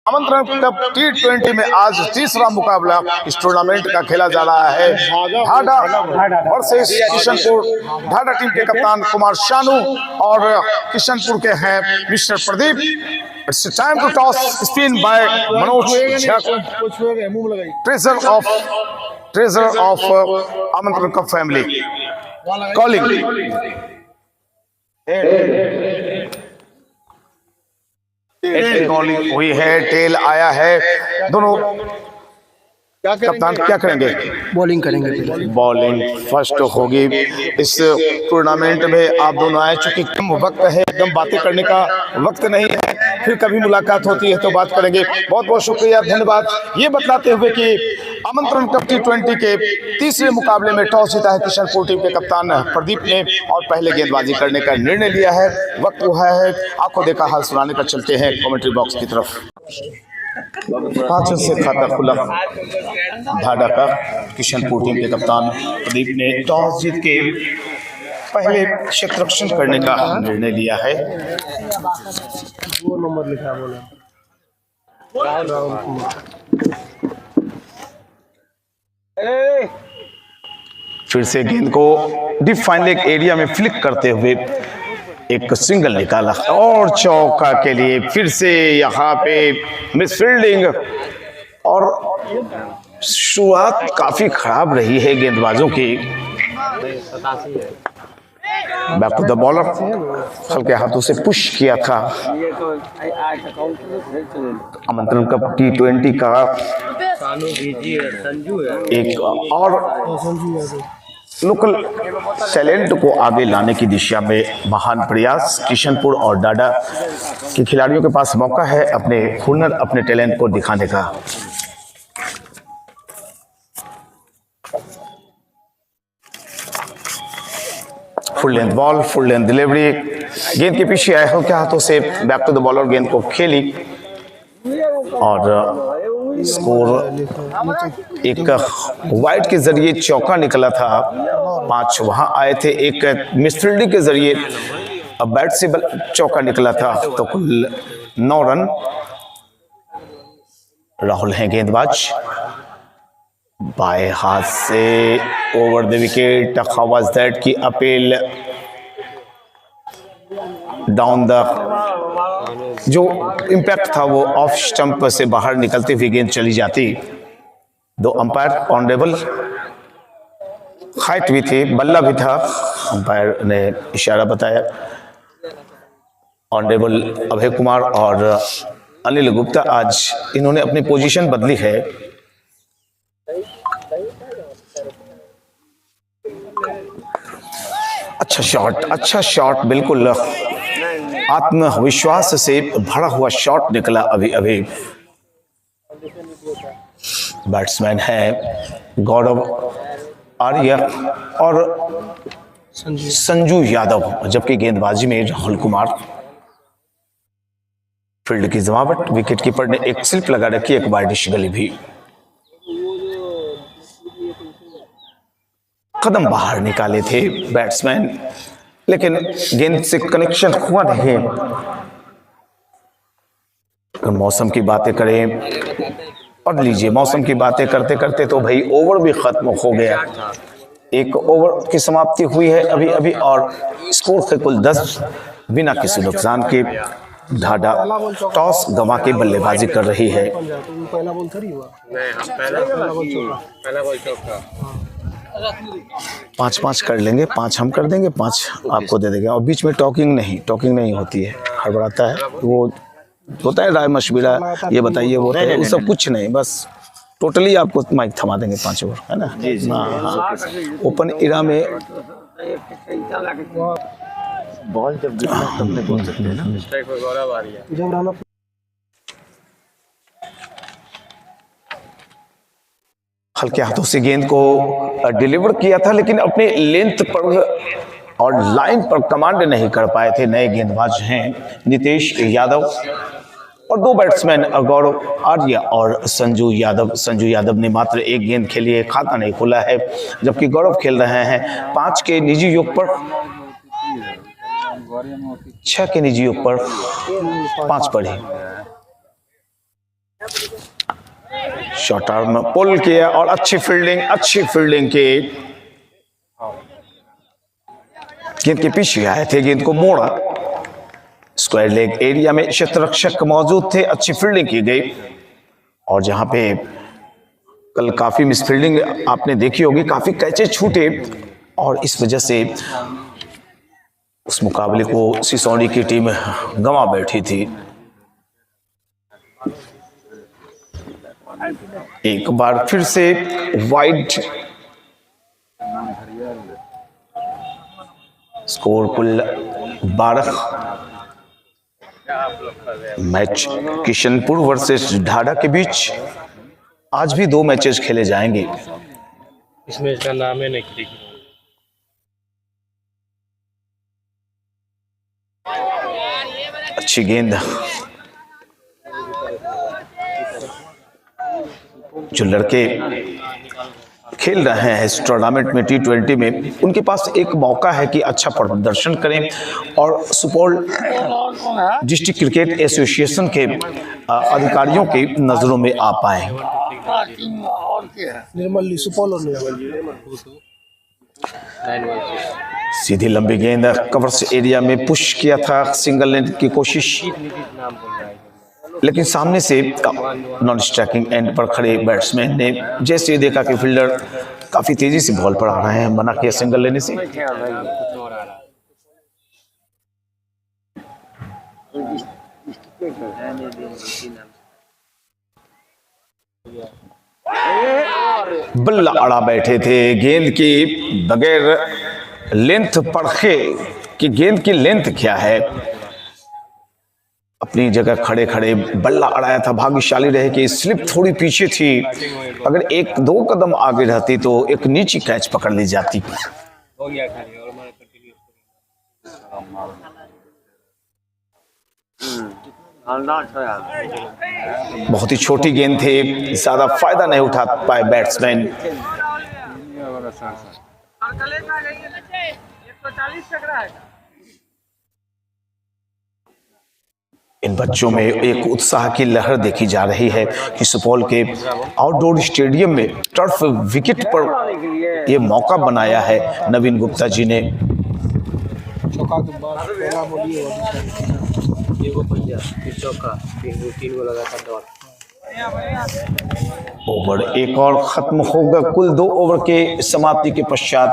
आमंत्रण cup T20 में आज तीसरा मुकाबला इस टूर्नामेंट का खेला जा रहा है। ढाडा वर्सेस किशनपुर। ढाडा टीम के कप्तान कुमार शानू और किशनपुर के हैं mister Pradeep. It's time to toss spin by Manoj Jha, treasurer of Amantran Cup family. Calling. Calling हुई है, टेल आया है। दोनों कप्तान क्या करेंगे? बॉलिंग करेंगे। बॉलिंग फर्स्ट होगी इस टूर्नामेंट में। आप दोनों आए, चूंकि कम वक्त है, एकदम बातें करने का वक्त नहीं है, फिर कभी मुलाकात होती है तो बात करेंगे। बहुत बहुत शुक्रिया, धन्यवाद। ये बतलाते हुए कि आमंत्रण कप T20 के तीसरे मुकाबले में टॉस जीता है किशनपुर टीम के कप्तान प्रदीप ने और पहले गेंदबाजी करने का निर्णय लिया है। वक्त हुआ है आपको देखा हाल सुनाने पर चलते हैं कमेंट्री बॉक्स की तरफ। 5 से खाता खुला ढाडा का। किशनपुर टीम के कप्तान प्रदीप ने टॉस जीत के पहले क्षेत्ररक्षण करने का निर्णय लिया है। 2 नंबर लिखा बोला फिर से गेंद को डीप फाइनल एरिया में फ्लिक करते हुए एक सिंगल निकाला और चौका के लिए फिर से यहाँ पे मिस फील्डिंग। और शुरुआत काफी खराब रही है गेंदबाजों की। बैक टू द बॉलर, हल्के हाथों से पुश किया था। आमंत्रण कप T20 का एक और लोकल टैलेंट को आगे लाने की दिशा में महान प्रयास। किशनपुर और ढाडा के खिलाड़ियों के पास मौका है अपने हुनर, अपने टैलेंट को दिखाने का। Full length ball, full length delivery. गेंद के पीछे आए हल्के हाथों से बैक टू द बॉलर, गेंद को खेली और स्कोर एक वाइड के जरिए चौका निकला था। 5 वहां आए थे, एक मिसफील्डिंग के जरिए बैट से चौका निकला था, तो कुल 9 रन। राहुल हैं गेंदबाज, बाएं हाथ से over the wicket. How was that की अपील डाउन द, जो इंपैक्ट था वो ऑफ स्टंप से बाहर निकलते हुए गेंद चली जाती। 2 अंपायर ऑनरेबल, हाइट भी थी, बल्ला भी था, अंपायर ने इशारा बताया। ऑनरेबल अभय कुमार और अनिल गुप्ता, आज इन्होंने अपनी पोजीशन बदली है। अच्छा शॉट, बिल्कुल आत्मविश्वास से भरा हुआ शॉट निकला अभी। बैट्समैन है गौरव आर्य और संजू यादव, जबकि गेंदबाजी में राहुल कुमार। फील्ड की जमावट, विकेट कीपर ने एक स्लिप लगा रखी, एक वाइडिश गली भी। कदम बाहर निकाले थे बैट्समैन, लेकिन गेंद से कनेक्शन हुआ नहीं। अगर मौसम की बातें करें और लीजिए, मौसम की बातें करते करते तो भाई ओवर भी खत्म हो गया। एक ओवर की समाप्ति हुई है अभी और स्कोर है कुल 10 बिना किसी नुकसान के। ढाडा टॉस गंवा के बल्लेबाजी कर रही है। 5-5 कर लेंगे, 5 हम कर देंगे, 5 आपको दे देंगे। और बीच में टॉकिंग नहीं होती है, हड़बड़ाता है वो होता है राय मशविरा, ये बताइए वो है, वो सब कुछ नहीं, बस टोटली आपको माइक थमा देंगे 5 ओवर, है ना। हाँ, ओपन इरा में बॉल जब गिरना तब तक बोल सकते हैं ना। हल्के हाथों से गेंद को डिलीवर किया था, लेकिन अपने लेंथ पर और लाइन पर कमांड नहीं कर पाए थे। नए गेंदबाज हैं नितेश यादव और 2 बैट्समैन गौरव आर्य और संजू यादव ने मात्र 1 गेंद खेली है, खाता नहीं खुला है, जबकि गौरव खेल रहे हैं 5 के निजी योग पर, 6 के निजी योग पर, 5 पर ही। शॉर्ट आर्म पुल किया और अच्छी फील्डिंग की। गेंद के पीछे आए थे, गेंद को मोड़ा। स्क्वायर लेग एरिया में क्षेत्ररक्षक मौजूद थे, अच्छी फील्डिंग की गई। और जहां पे कल काफी मिसफील्डिंग आपने देखी होगी, काफी कैचे छूटे और इस वजह से उस मुकाबले को सिसोड़ी की टीम गंवा बैठी थी। एक बार फिर से वाइड, स्कोर कुल 12। मैच किशनपुर वर्सेस ढाडा के बीच आज भी 2 मैचेस खेले जाएंगे। इस मैच का नाम है नहीं। अच्छी गेंद, जो लड़के खेल रहे हैं इस टूर्नामेंट में T20 में, उनके पास एक मौका है कि अच्छा प्रदर्शन करें और सुपौल डिस्ट्रिक्ट क्रिकेट एसोसिएशन के अधिकारियों की नजरों में आ पाए। निर्मल सुपौल और निर्मल सीधी लंबी गेंद कवर्स एरिया में पुश किया था, सिंगल लेंथ की कोशिश, लेकिन सामने से नॉन स्ट्राइकिंग एंड पर खड़े बैट्समैन ने जैसे देखा कि फील्डर काफी तेजी से बॉल पर आ रहे हैं, मना किया सिंगल लेने से। बल्ला अड़ा बैठे थे, गेंद की बगैर लेंथ परखे कि गेंद की लेंथ क्या है। अपनी जगह खड़े खड़े बल्ला अड़ाया था। भाग्यशाली रहे कि स्लिप थोड़ी पीछे थी, अगर 1-2 कदम आगे रहती तो एक नीची कैच पकड़ ली जाती। बहुत ही छोटी गेंद थी, ज्यादा फायदा नहीं उठा पाए बैट्समैन। इन बच्चों में एक उत्साह की लहर देखी जा रही है कि सुपौल के आउटडोर स्टेडियम में टर्फ विकेट पर यह मौका बनाया है नवीन गुप्ता जी ने। ओवर एक और खत्म होगा। कुल 2 ओवर के समाप्ति के पश्चात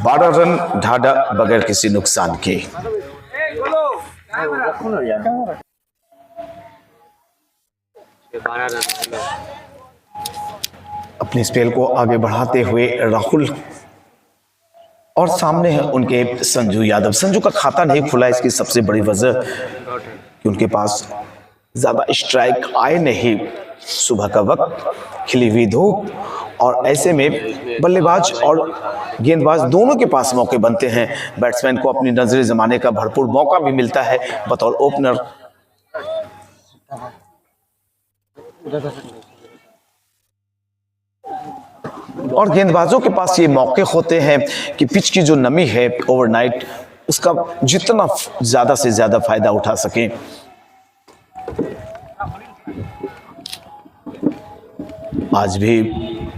12 रन ढाडा बगैर किसी नुकसान के। अपनी स्पेल को आगे बढ़ाते हुए राहुल और सामने है उनके संजू यादव। संजू का खाता नहीं खुला, इसकी सबसे बड़ी वजह कि उनके पास ज्यादा स्ट्राइक आए नहीं। सुबह का वक्त, खिली हुई धूप, और ऐसे में बल्लेबाज और गेंदबाज दोनों के पास मौके बनते हैं। बैट्समैन को अपनी नजरें जमाने का भरपूर मौका भी मिलता है बतौर ओपनर। और गेंदबाजों के पास ये मौके होते हैं कि पिच की जो नमी है ओवरनाइट, उसका जितना ज्यादा से ज्यादा फायदा उठा सकें। आज भी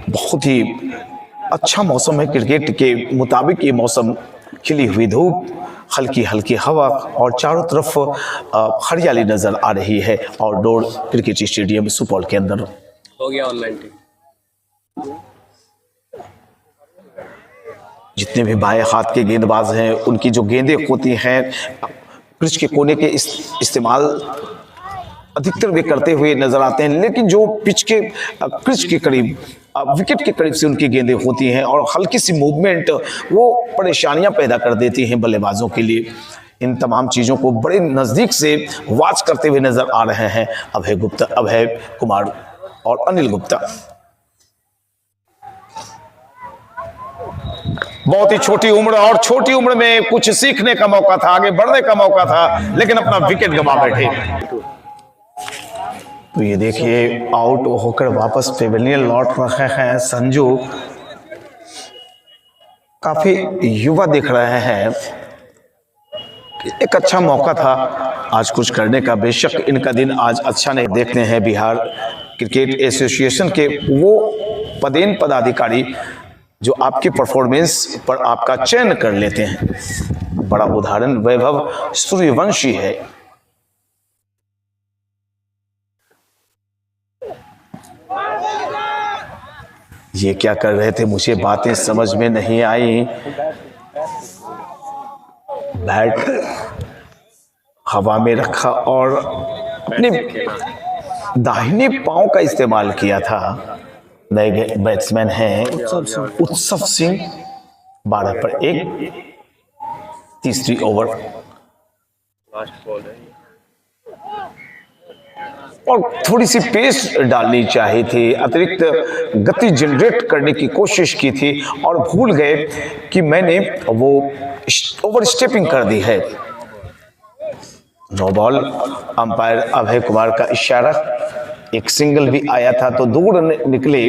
बहुत ही अच्छा मौसम है क्रिकेट के मुताबिक। ये मौसम, खिली हुई धूप, हल्की हल्की हवा और चारों तरफ हरियाली नजर आ रही है आउटडोर क्रिकेट स्टेडियम सुपौल के अंदर। हो गया ऑनलाइन। जितने भी बाएं हाथ के गेंदबाज हैं, उनकी जो गेंदें होती हैं पिच के कोने के इस्तेमाल अधिकतर वे करते हुए नजर आते हैं, लेकिन जो पिच के करीब, विकेट के करीब से उनकी गेंदें होती हैं और हल्की सी मूवमेंट वो परेशानियां पैदा कर देती हैं बल्लेबाजों के लिए। इन तमाम चीज़ों को बड़े नज़दीक से वॉच करते हुए नजर आ रहे हैं अभय कुमार और अनिल गुप्ता। बहुत ही छोटी उम्र, और छोटी उम्र में कुछ सीखने का मौका था, आगे बढ़ने का मौका था, लेकिन अपना विकेट गंवा बैठे। तो ये देखिए आउट होकर वापस पेवेलियन लौट रहे हैं संजू। काफी युवा दिख रहे हैं, एक अच्छा मौका था आज कुछ करने का। बेशक इनका दिन आज अच्छा नहीं। देखते हैं बिहार क्रिकेट एसोसिएशन के वो पदेन पदाधिकारी जो आपके परफॉर्मेंस पर आपका चयन कर लेते हैं। बड़ा उदाहरण वैभव सूर्यवंशी है। ये क्या कर रहे थे, मुझे बातें समझ में नहीं आई। बैट हवा में रखा और अपने दाहिने पांव का इस्तेमाल किया था। नए बैट्समैन हैं उत्सव सिंह। 12 पर 1, तीसरी ओवर। लास्ट बॉल है। और थोड़ी सी पेस डालनी चाहिए थी, अतिरिक्त गति जनरेट करने की कोशिश की थी और भूल गए कि मैंने वो ओवर स्टेपिंग कर दी है। No ball. Umpire Abhay Kumar का इशारा। एक सिंगल भी आया था तो 2 रन निकले।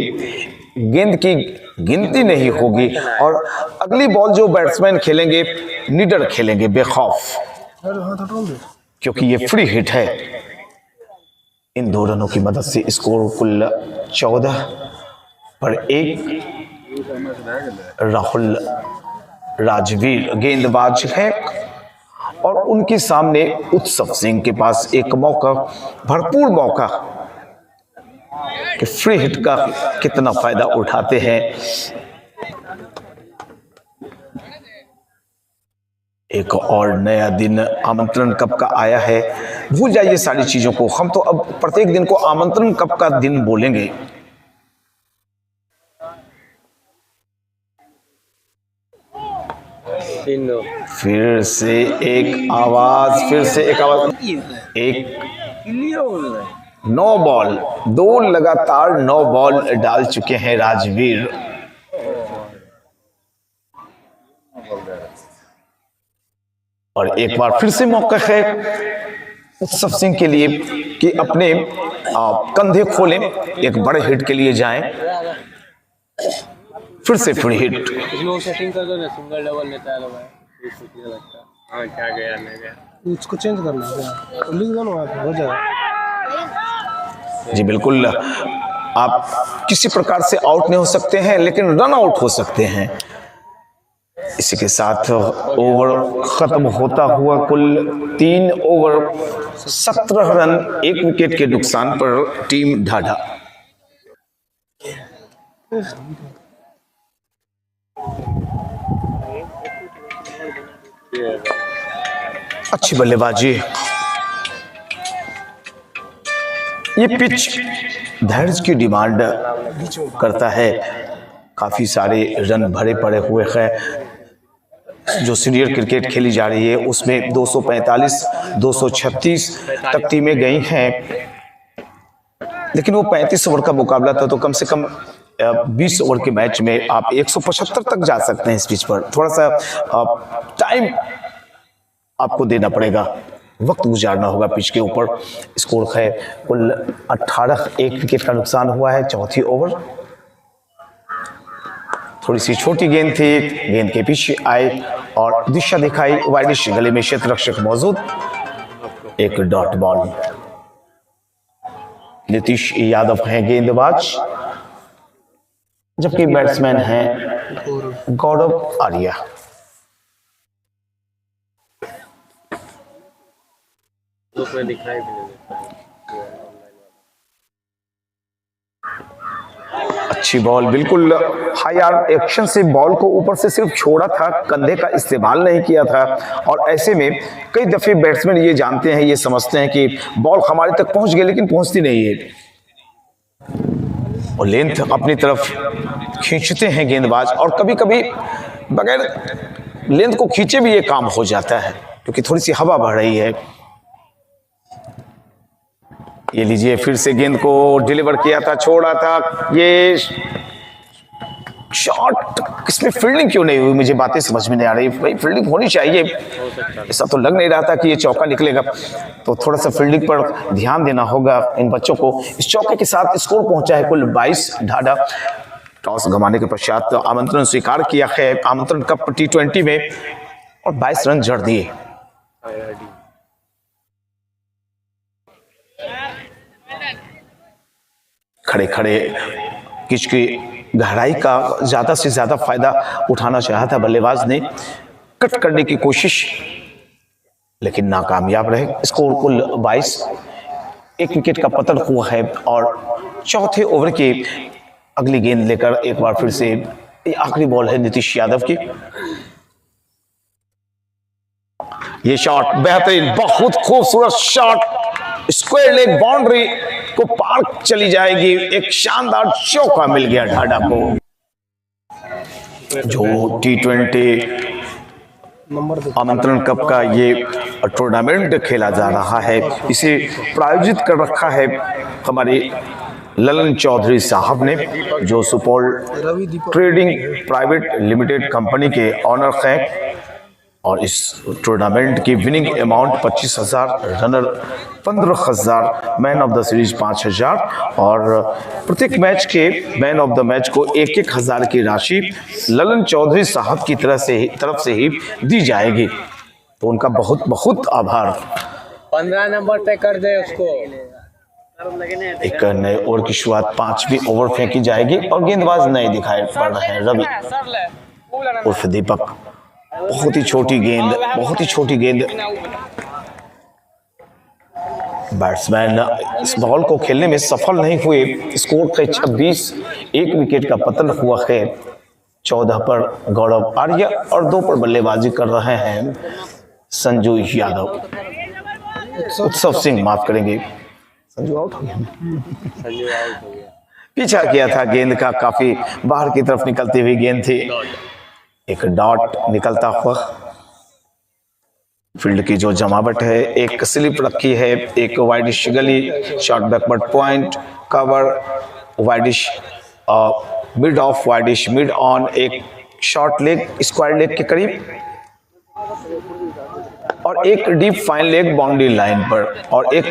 गेंद की गिनती नहीं होगी और अगली बॉल जो बैट्समैन खेलेंगे निडर खेलेंगे, बेखौफ, क्योंकि ये फ्री हिट है। इन 2 रनों की मदद से स्कोर कुल 14 पर 1। राहुल राजवीर गेंदबाज है और उनके सामने उत्सव सिंह के पास एक मौका, भरपूर मौका कि फ्री हिट का कितना फायदा उठाते हैं। एक और नया दिन आमंत्रण कप का आया है। भूल जाइए सारी चीजों को, हम तो अब प्रत्येक दिन को आमंत्रण कप का दिन बोलेंगे। फिर से एक आवाज, एक 9 बॉल, 2 लगातार 9 बॉल डाल चुके हैं राजवीर। और एक बार फिर से मौका है उत्सव सिंह के लिए कि अपने कंधे खोलें, एक बड़े हिट के लिए जाएं। फिर से फ्री हिट। इसमें सेटिंग कर दो ना, सिंगल डबल लेता है लगता है। हाँ, क्या गया नहीं गया, उसको चेंज करना है, लिख दो ना, हो जाएगा। जी बिल्कुल, आप किसी प्रकार से आउट नहीं हो सकते हैं लेकिन रन आउट हो सकते हैं। इसी के साथ ओवर खत्म होता हुआ कुल 3 ओवर 17 रन, 1 विकेट के नुकसान पर टीम ढाढा। अच्छी बल्लेबाजी। ये पिच धैर्य की डिमांड करता है। काफी सारे रन भरे पड़े हुए हैं। जो सीनियर क्रिकेट खेली जा रही है उसमें 245, 236 तक टीमें गई हैं, लेकिन वो 35 ओवर का मुकाबला था तो कम से कम 20 ओवर के मैच में आप 175 तक जा सकते हैं। इस पिच पर थोड़ा सा टाइम आपको देना पड़ेगा, वक्त गुजारना होगा पिच के ऊपर। स्कोर है कुल 18, 1 विकेट का नुकसान हुआ है। चौथी ओवर। थोड़ी सी छोटी गेंद थी, गेंद के पीछे आए और दिशा दिखाई, वाइडिश, गले में क्षेत्र रक्षक मौजूद। एक डॉट बॉल। नीतीश यादव हैं गेंदबाज, जबकि बैट्समैन हैं गौरव आर्या। उसमें दिखाई भी नहीं देता है। अच्छी बॉल, बिल्कुल हाई आर्म एक्शन से बॉल को ऊपर से सिर्फ छोड़ा था, कंधे का इस्तेमाल नहीं किया था। और ऐसे में कई दफे बैट्समैन ये जानते हैं, ये समझते हैं कि बॉल हमारे तक पहुंच गई, लेकिन पहुंचती नहीं है और लेंथ अपनी तरफ खींचते हैं गेंदबाज। और कभी कभी बगैर लेंथ को खींचे भी ये काम हो जाता है, क्योंकि थोड़ी सी हवा बढ़ रही है। ये लीजिए, फिर से गेंद को डिलीवर किया था, छोड़ा था। ये शॉट, इसमें फील्डिंग क्यों नहीं हुई, मुझे बातें समझ में नहीं आ रही। भाई फील्डिंग होनी चाहिए, ऐसा तो लग नहीं रहा था कि ये चौका निकलेगा। तो थोड़ा सा फील्डिंग पर ध्यान देना होगा इन बच्चों को। इस चौके के साथ स्कोर पहुंचा है कुल 22। ढाढा टॉस गंवाने के पश्चात आमंत्रण स्वीकार किया है आमंत्रण कप T20 में और 22 रन जड़ दिए। खड़े खड़े पिच की गहराई का ज्यादा से ज्यादा फायदा उठाना चाहा था बल्लेबाज ने, कट करने की कोशिश लेकिन नाकामयाब रहे। स्कोर कुल 22, 1 विकेट का पतन हुआ है और चौथे ओवर के अगली गेंद लेकर एक बार फिर से आखिरी बॉल है नीतीश यादव की। ये शॉट बेहतरीन, बहुत खूबसूरत शॉट, स्क्वायर लेग बाउंड्री को पार चली जाएगी। एक शानदार चौका मिल गया ढाडा को। जो T20 आमंत्रण कप का ये टूर्नामेंट खेला जा रहा है, इसे प्रायोजित कर रखा है हमारे ललन चौधरी साहब ने, जो Supaul trading private limited company के ऑनर हैं। और इस टूर्नामेंट की winning amount 25,000, runner 15,000, man of the series 5,000 और प्रत्येक मैच के मैन ऑफ द मैच को 1,000 की राशि ललन चौधरी साहब की तरफ से ही दी जाएगी। तो उनका बहुत बहुत आभार। 15 नंबर पे कर दे उसको। एक नए ओवर की शुरुआत, 5वीं ओवर फेंकी जाएगी और गेंदबाज नए दिखाई पड़ रहे हैं, रवि उर्फ दीपक। बहुत ही छोटी गेंद, बहुत ही छोटी गेंद। बैट्समैन इस बॉल को खेलने में सफल नहीं हुए। स्कोर है 26, 1 विकेट का पतन हुआ है। 14 पर गौरव आर्य और 2 पर बल्लेबाजी कर रहे हैं संजू यादव। उत्सव सिंह, माफ करेंगे, संजू आउट हो गया। पीछा किया था गेंद का, काफी बाहर की तरफ निकलती हुई गेंद थी। एक डॉट निकलता हुआ। फील्ड की जो जमावट है, एक स्लिप रखी है, एक वाइडिश गली, short backward point, cover, widish mid of, widish mid on, एक शॉर्ट लेग स्क्वायर लेग के करीब और एक deep fine leg boundary line पर और एक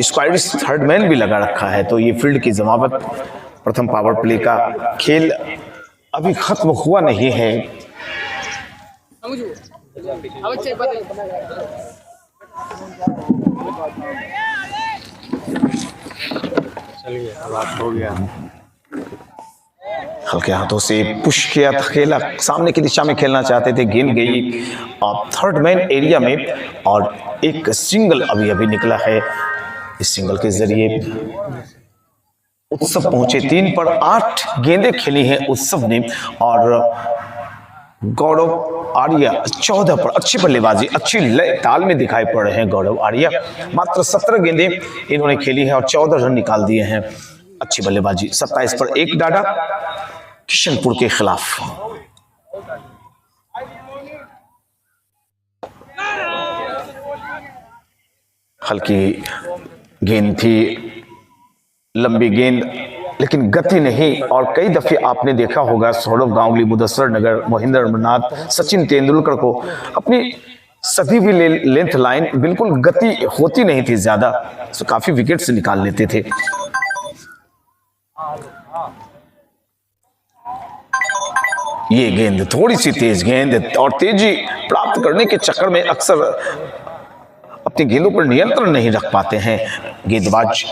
स्क्वायर थर्ड मैन भी लगा रखा है। तो ये फील्ड की जमावट। प्रथम पावर प्ले का खेल अभी खत्म हुआ नहीं है। हल्के हाथों से पुश किया था, खेला, सामने की दिशा में खेलना चाहते थे, गेंद गई थर्ड मैन एरिया में और एक सिंगल अभी अभी निकला है। इस सिंगल के जरिए उत्सव पहुंचे 3 पर 8 गेंदें खेली हैं उत्सव ने और गौरव आर्या 14 पर अच्छी बल्लेबाजी, अच्छी लय ताल में दिखाई पड़ रहे हैं गौरव आर्या। मात्र 17 गेंदें इन्होंने खेली हैं और 14 रन निकाल दिए हैं। अच्छी बल्लेबाजी। 27 पर 1 डाटा किशनपुर के खिलाफ। हल्की गेंद थी, लंबी गेंद, लेकिन गति नहीं। और कई दफे आपने देखा होगा सौरव गांगुली, मुदस्सर नगर, महेंद्र अमरनाथ, सचिन तेंदुलकर को अपनी सभी भी लेंथ लाइन बिल्कुल गति होती नहीं थी ज्यादा, तो काफी विकेट्स निकाल लेते थे। ये गेंद थोड़ी सी तेज गेंद और तेजी प्राप्त करने के चक्कर में अक्सर अपनी गेंदों पर नियंत्रण नहीं रख पाते हैं गेंदबाज।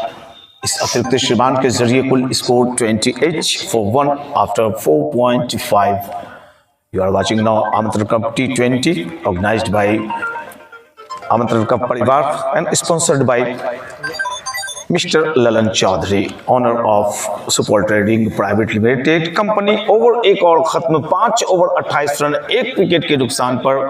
इस अतिरिक्त श्रीमान के जरिए कुल score 28 for 1 after 4.5। You are watching now आमंत्रण कप T20 organized by आमंत्रण कप परिवार and sponsored by Mr. Lalan Chaudhary, owner of Supaul trading private limited company. Over एक और खत्म, 5 ओवर 28 रन, 1 विकेट के नुकसान पर।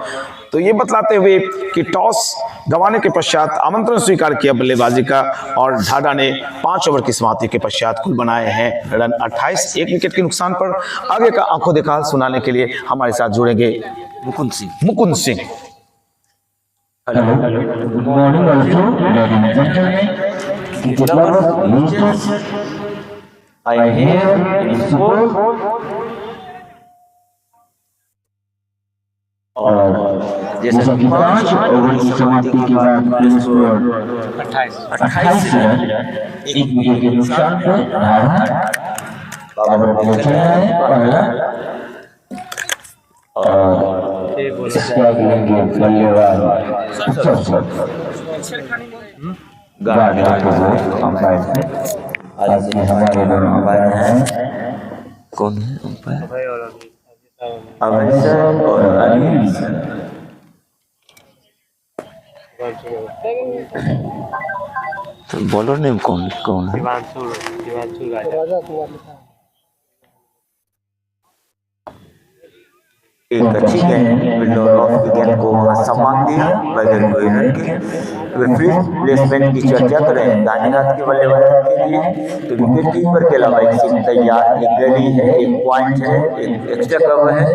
तो ये बतलाते हुए कि टॉस गंवाने के पश्चात आमंत्रण स्वीकार किया बल्लेबाजी का और ढाडा ने 5 ओवर की समाप्ति के पश्चात कुल बनाए हैं रन 28, 1 विकेट के नुकसान पर। आगे का आंखों देखा सुनाने के लिए हमारे साथ जुड़ेंगे Mukund Singh. Hello, good morning also, ladies and gentlemen. The lovers of leaders, I am here in Supoil. और जैसा कि 5 ओवर की समाप्ति के बाद प्लेयर स्कोर 28 रन, 1 विकेट के नुकसान पर ढाडा पावर प्ले चल रहा है पहला और इसका लेंगे बल्लेबाज गार्ड अंपायर आज इसमें हमारे दोनों अंपायर हैं। कौन है अंपायर? भाई और अभी अभय सर और अनिल सर। तो बॉलर नेम कौन कौन है? दिवांशु राजा। एक अच्छी गेंद विंडो ऑफ विकेट को सम्मान दिया बगैर कोई रन के। अगर फील्ड प्लेसमेंट की चर्चा करें दाहिने हाथ के बल्लेबाज के लिए तो विकेट कीपर के अलावा एक सीट तैयार, एक गली है, एक पॉइंट है, एक एक्स्ट्रा कवर है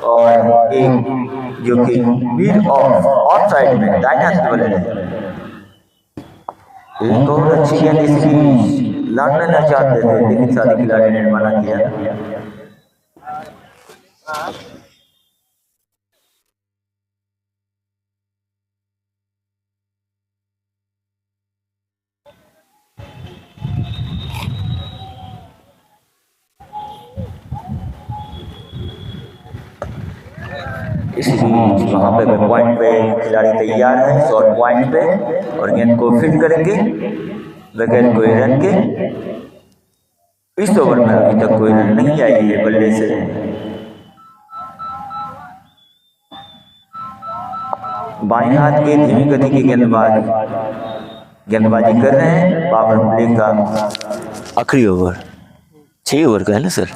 और एक जो कि मिड ऑफ साइड में दाहिने हाथ के बल्लेबाज। एक और अच्छी गेंद इसकी लड़ना न चाहते थे लेकिन सारे खिलाड़ी ने मना किया। इसलिए वहाँ पे पॉइंट पे खिलाड़ी तैयार है, शॉर्ट पॉइंट पे और गेंद को फील्ड करेंगे बगैर कोई रन के। इस ओवर में अभी तक कोई रन नहीं आई है बल्ले से। बाएं हाथ के धीमी गति के गेंदबाजी कर रहे हैं। पावर प्ले का आखिरी ओवर 6 ओवर का है ना सर?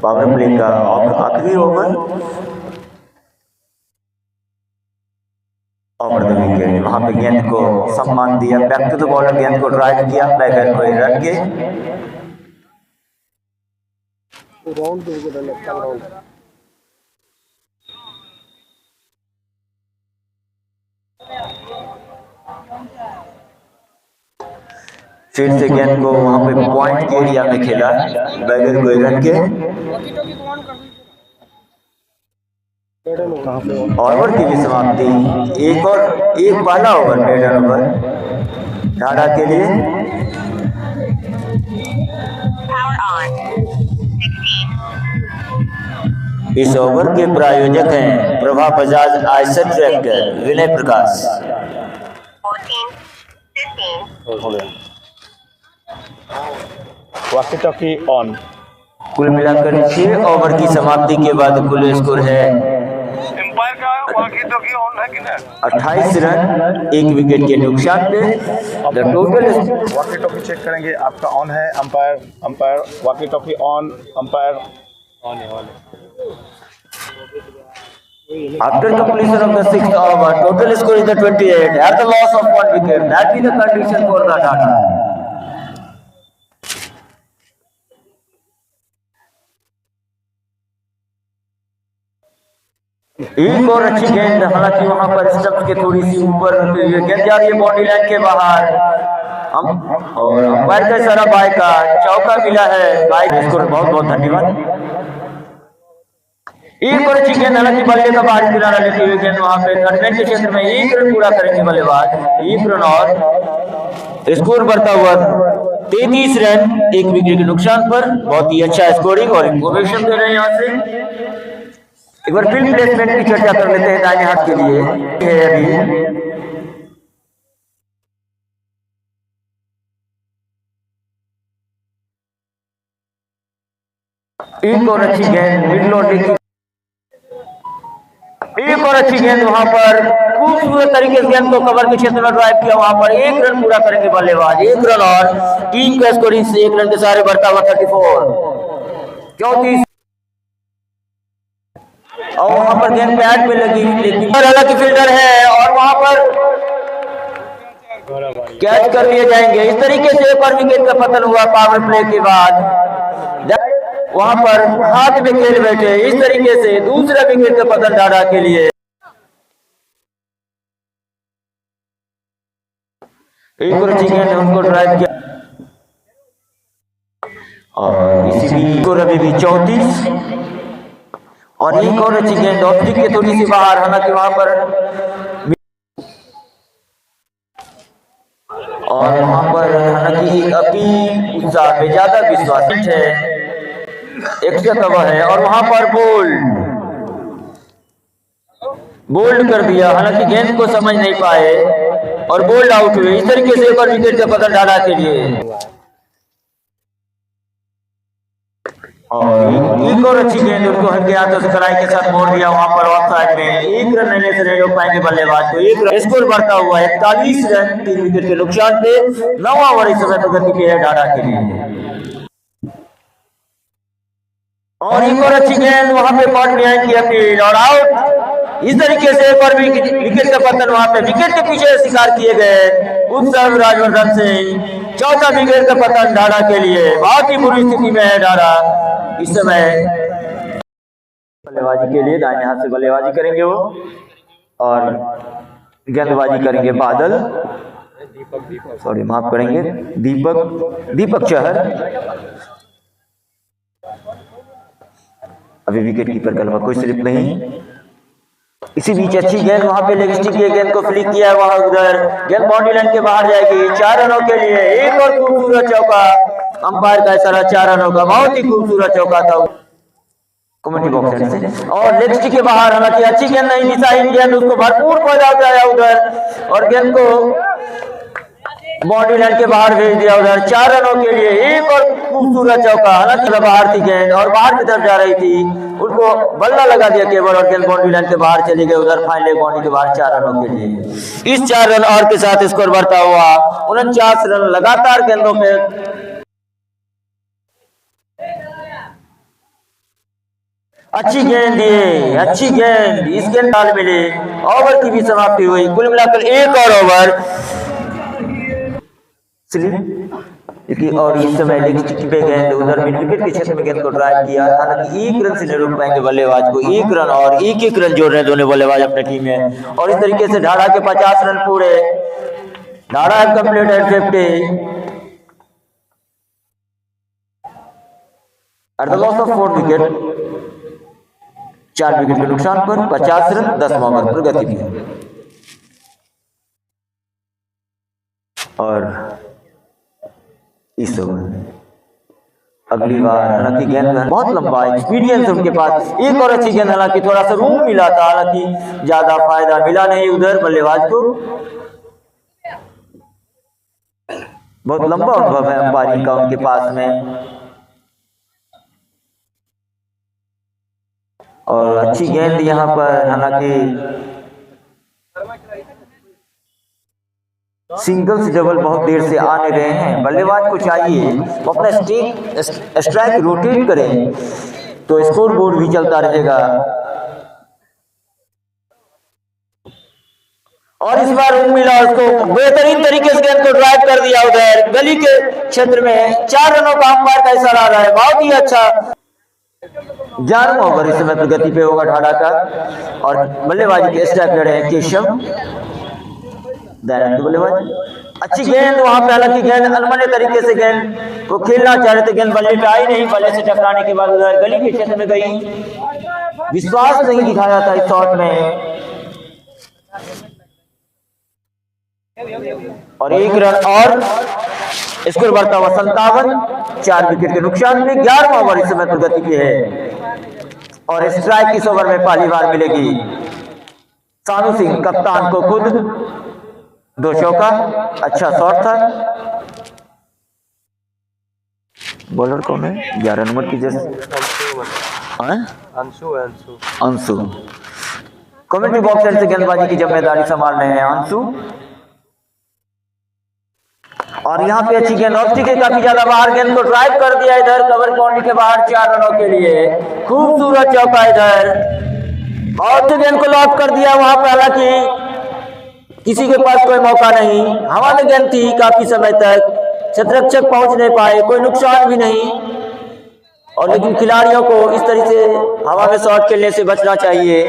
पावर प्ले का आखिरी ओवर ओवर द विकेट। वहां पे गेंद को सम्मान दिया, बैक टू द बॉलर, गेंद को ड्राइव किया बगैर कोई रन के। राउंड पे विकेट लगता राउंड। फिर से गेंद को वहां पे पॉइंट के एरिया में खेला बगैर कोई रन के। ओवर की भी समाप्ति। एक पहला ओवर मेडन ओवर ढाढ़ा के लिए। इस ओवर के प्रायोजक हैं Prabha Bajaj Eicher tractor, Vinay Prakash. Walkie talkie on. कुल मिलाकर 6 ओवर की समाप्ति के बाद कुल स्कोर है 28 रन, 1 विकेट के नुकसान पे। The total walkie talkie check करेंगे, आपका ऑन है। Umpire walkie talkie on. Umpire after completion of the 6th over, total score is the 28 at the loss of 1 wicket. That is the condition for the Tata. एक और अच्छी गेंद, हालांकि वहां पर स्टंप के थोड़ी सी ऊपर गेंद जा रही है बाउंड्री लाइन के बाहर। और अंपायर का इशारा बाय का चौका मिला है। बाय स्कोर बहुत बहुत धन्यवाद। एक और अच्छी गेंद, हालांकि बल्ले का बाहरी किनारा लेते हुए गेंद वहां पे थर्ड के क्षेत्र में 1 रन पूरा करेंगे बल्लेबाज। 1 रन और स्कोर बढ़ता हुआ 33 रन, 1 विकेट के नुकसान पर। बहुत ही अच्छा स्कोरिंग और इन्फॉर्मेशन दे रहे हैं यहाँ से। एक बार फील्ड प्लेसमेंट की चर्चा कर लेते हैं दाहिने हाथ के लिए है अभी। एक और अच्छी गेंद मिड लॉन्ड्री की, एक और अच्छी गेंद वहां पर खूबसूरत तरीके से गेंद को कवर के क्षेत्र में ड्राइव किया। वहां पर 1 रन पूरा करेंगे बल्लेबाज। 1 रन और टीम का स्कोरिंग से 1 रन के सारे बढ़ता हुआ 34। 34 और वहां पर गेंद पैड पे लगी, लेकिन हालांकि फील्डर है और वहां पर कैच कर लिए जाएंगे। इस तरीके से एक और विकेट का पतन हुआ पावर प्ले के बाद। वहां पर हाथ में खेल बैठे। इस तरीके से दूसरा विकेट का पतन ढाढ़ा के लिए। एक और अच्छी गेंद उनको ड्राइव किया और इसी को अभी भी 34 और एक और अच्छी गेंद ऑप्टिक के थोड़ी सी बाहर, हालांकि वहां पर हालांकि अभी उत्साह में ज्यादा विश्वास है, एक्स्ट्रा कवर है और वहां पर बोल्ड कर दिया। हालांकि गेंद को समझ नहीं पाए और बोल्ड आउट हुए। इस तरीके से एक और विकेट का पतन ढाढ़ा के लिए। और एक और अच्छी गेंद उनको हल्के हाथों से कलाई के साथ मोड़ दिया वहां पर ऑफ साइड में। एक रन लेने से नहीं रोक पाएंगे बल्लेबाज को। एक रन स्कोर बढ़ता हुआ 41 रन 3 विकेट के नुकसान पे। 9वां ओवर इस समय प्रगति पे है ढाढा के लिए। और एक और अच्छी गेंद वहां पे कॉट बिहाइंड की अपील और आउट। इस तरीके से एक और विकेट का पतन वहां पे विकेट के पीछे शिकार किए गए उत्सव राजवर्धन सिंह। चौथा विकेट का पतन ढाढा के लिए। बहुत ही बुरी स्थिति में है ढाढा इस समय। बल्लेबाजी के लिए दाहिने हाथ से बल्लेबाजी करेंगे वो और गेंदबाजी करेंगे बादल, सॉरी माफ करेंगे दीपक चहर। अभी विकेट कीपर का कोई स्लिप नहीं। इसी बीच अच्छी गेंद वहां पे लेग स्टिक की गेंद को फ्लिक किया वहां उधर गेंद बाउंड्री लाइन के बाहर जाएगी। 4 रनों के लिए एक और खूबसूरत चौका। अंपायर का इशारा 4 रनों का। बहुत ही खूबसूरत चौका था कमेंट्री बॉक्स से। और लेग स्टिक के बाहर हालांकि अच्छी गेंद नहीं, दिशाहीन गेंद, उसको भरपूर फायदा उठाया उधर और गेंद को बाउंड्री लाइन के बाहर भेज दिया उधर। 4 रनों के लिए एक और खूबसूरत चौका। हालांकि बाहर थी गेंद और बाहर की तरफ जा रही थी, उनको बल्ला लगा दिया केवल और गेंद बाउंड्री लाइन के बाहर चली गई उधर। फाइनल बाउंड्री के बाहर 4 रनों के लिए। इस 4 रन और के साथ स्कोर बढ़ता हुआ 49 रन लगातार गेंदों पे। अच्छी गेंद दिए, अच्छी गेंद, इस गेंद डाल मिले। ओवर की भी समाप्ति हुई। कुल मिलाकर एक और ओवर और इस समय लेग स्टिक पे गेंद उधर मिड विकेट के क्षेत्र में गेंद को ड्राइव किया। हालांकि एक रन से नहीं रोक पाएंगे बल्लेबाज को। एक रन और एक रन जोड़ रहे दोनों बल्लेबाज अपने टीम में। और इस तरीके से ढाढा के 50 रन पूरे। Dhadha complete at 50 at the loss of 4 wicket. 4 wicket के नुकसान पर 50 रन 10वां ओवर प्रगति में। और इस ओवर अगली बार हालांकि गेंद बहुत लंबा एक्सपीरियंस उनके पास। एक और अच्छी गेंद, हालांकि थोड़ा सा रूम मिला था, हालांकि ज्यादा फायदा मिला नहीं उधर बल्लेबाज को। बहुत लंबा अनुभव है अंपायरिंग का उनके पास में। और अच्छी गेंद यहाँ पर, हालांकि सिंगल से डबल बहुत देर से आ नहीं रहे हैं। बल्लेबाज को चाहिए वो अपना स्ट्राइक रोटेट करें तो स्कोर बोर्ड भी चलता रहेगा। और इस बार मिला उसको बेहतरीन तरीके से गेंद को ड्राइव कर दिया उधर गली के क्षेत्र में। 4 रनों का अंपायर का इशारा आ रहा है। बहुत ही अच्छा 11वां ओवर इस समय प्रगति पे होगा ढाढा का। और बल्लेबाजी के स्ट्राइक ले रहे हैं केशव बल्लेबाज। अच्छी गेंद वहां पे, हालांकि गेंद अनमने तरीके से गेंद को खेलना चाह रहे थे, गेंद बल्ले पे आई नहीं। बल्ले से टकराने के बाद उधर गली के क्षेत्र में गई। विश्वास नहीं दिखाया था इस शॉट में। और एक रन और स्कोर बढ़ता हुआ 57। 4 विकेट के नुकसान में 11वां ओवर इस समय प्रगति पे है। और स्ट्राइक इस ओवर में पहली बार मिलेगी सानू सिंह कप्तान को खुद। 2 चौका, अच्छा शॉट था। बॉलर कौन है? 11 नंबर की जैसे अंशु। कमेंट्री बॉक्स से गेंदबाजी की जिम्मेदारी संभाल रहे हैं अंशु। और यहाँ पे अच्छी गेंद ऑफ के काफी ज्यादा बाहर गेंद को ड्राइव कर दिया इधर कवर बाउंड्री के बाहर 4 रनों के लिए। खूबसूरत चौका इधर और गेंद को लॉक कर दिया वहां पे। हालांकि किसी के पास कोई मौका नहीं, हवा में गेंद थी काफी समय तक, क्षेत्ररक्षक पहुंच नहीं पाए, कोई नुकसान भी नहीं। और लेकिन खिलाड़ियों को इस तरह से हवा में शॉट खेलने से बचना चाहिए।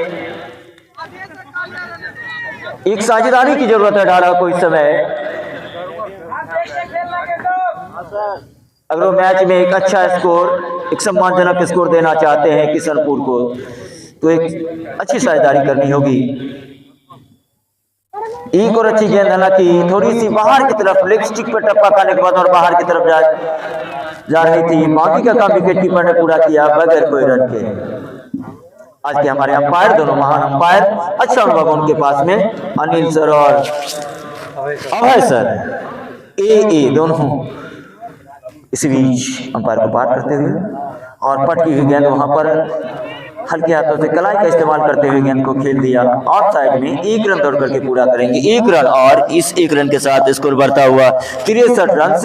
एक साझेदारी की जरूरत है ढाढा को इस समय। अगर वो मैच में एक अच्छा स्कोर, एक सम्मानजनक स्कोर देना चाहते हैं किशनपुर को, तो एक अच्छी साझेदारी करनी होगी। एक और अच्छी गेंद, हालांकि थोड़ी सी बाहर की तरफ लेग स्टिक पर टप्पा खाने के बाद और बाहर की तरफ जा रही थी। बाकी का काम विकेट कीपर ने पूरा किया बगैर कोई रन के। आज के हमारे अंपायर, दोनों महान अंपायर, अच्छा अनुभव उनके पास में, अनिल सर और अभय सर ए दोनों। इसी बीच अंपायर को पार करते हुए और पटकी हुई गेंद वहां पर हल्के हाथों से कलाई का इस्तेमाल करते हुए गेंद को खेल दिया ऑफ साइड में। 1 रन दौड़ करके पूरा करेंगे, 1 रन, और इस 1 रन के साथ स्कोर बढ़ता हुआ 63 रन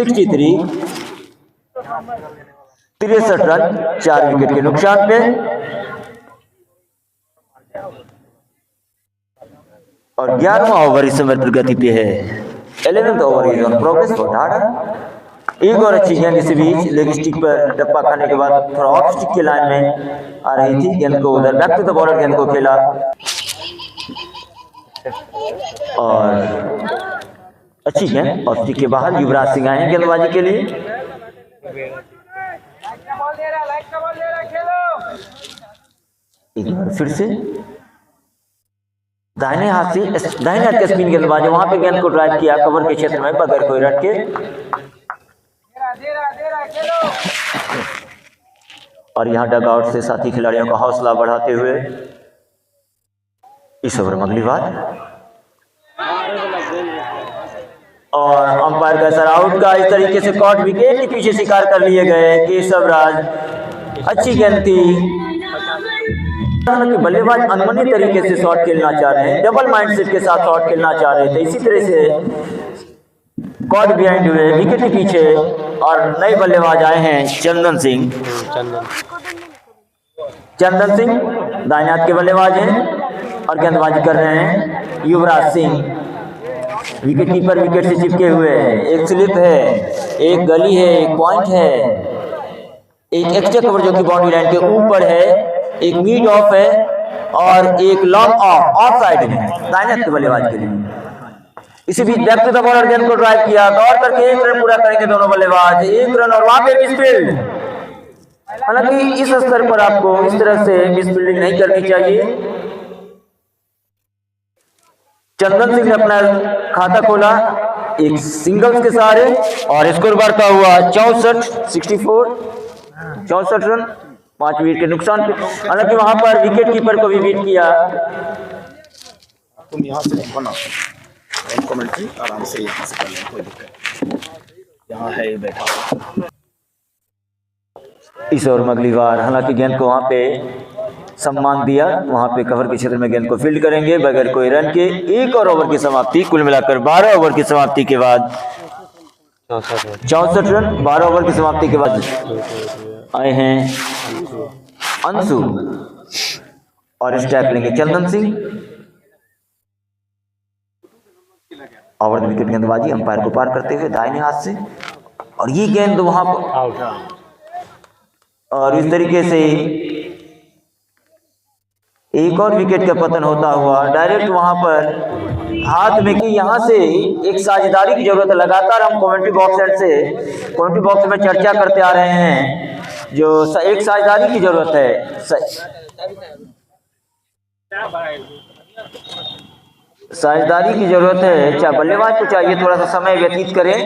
63 रन 4 विकेट के नुकसान पे। और 11वां ओवर इस समय प्रगति पे है। 11th over is on progress for Dhadha. एक और अच्छी गेंद इस बीच लेग स्टिक पर टप्पा खाने के बाद थोड़ा ऑफ स्टिक की लाइन में आ रही थी, गेंद को उधर बैक टू द बॉलर गेंद को खेला और अच्छी गेंद ऑफ स्टिक के बाहर। युवराज सिंह आए हैं गेंदबाजी के लिए। एक बार फिर से दाहिने हाथ के स्पिन गेंदबाजी, वहां पे गेंद को ड्राइव किया कवर के क्षेत्र में बगैर कोई रन के। और यहां डग आउट से साथी खिलाड़ियों का हौसला बढ़ाते हुए इस ओवर में अगली बार, और अंपायर का सर आउट का इस तरीके से कॉट विकेट के पीछे शिकार कर लिए गए केशव राज। अच्छी गेंद थी। बल्लेबाज अनमनी तरीके से शॉट खेलना चाह रहे हैं, डबल माइंडसेट के साथ शॉट खेलना चाह रहे थे, इसी तरह से कॉट बिहाइंड हुए विकेट के पीछे। और नए बल्लेबाज आए हैं चंदन सिंह दाहिने हाथ के बल्लेबाज हैं और गेंदबाजी कर रहे हैं Yuvraj Singh. Wicket keeper wicket से चिपके हुए हैं। एक स्लिप है, एक गली है, एक पॉइंट है, एक एक्स्ट्रा कवर जो कि बाउंड्री लाइन के ऊपर है, एक मीड ऑफ है और एक लॉन्ग ऑफ साइड है दाहिने हाथ के बल्लेबाज के लिए। इसी बीच बैक टू द बॉलर गेंद को ड्राइव किया, दौड़ करके 1 रन पूरा करेंगे दोनों बल्लेबाज। 1 रन और वहां पे मिसफील्ड। हालांकि इस स्तर पर आपको इस तरह से मिसफील्डिंग नहीं करनी चाहिए। चंदन सिंह ने अपना खाता खोला एक सिंगल्स के सहारे और स्कोर बढ़ता हुआ 64 रन 5 विकेट के नुकसान पे। हालांकि वहां पर विकेट कीपर को भी बीट किया। तुम यहाँ से बना कमेंट्री आराम से यहाँ से कर लें, कोई दिक्कत यहाँ है बैठा। इस ओवर में अगली बार हालांकि गेंद को वहां पे सम्मान दिया, वहां पे कवर के क्षेत्र में गेंद को फील्ड करेंगे बगैर कोई रन के। 1 और ओवर की समाप्ति, कुल मिलाकर 12 ओवर की समाप्ति के बाद 64 रन 12 ओवर की समाप्ति के बाद आए हैं अंशु और स्ट्राइक लेंगे Chandan Singh. Over the wicket गेंदबाजी अंपायर को पार करते हुए दाहिने हाथ से, और ये गेंद वहां पर और इस तरीके से एक और विकेट का पतन होता हुआ डायरेक्ट वहां पर हाथ में कि यहाँ से एक साझेदारी की जरूरत है। लगातार हम कमेंट्री बॉक्स में चर्चा करते आ रहे हैं, जो एक साझेदारी की जरूरत है। साझेदारी की जरूरत है। अच्छा, बल्लेबाज को चाहिए थोड़ा सा समय व्यतीत करें,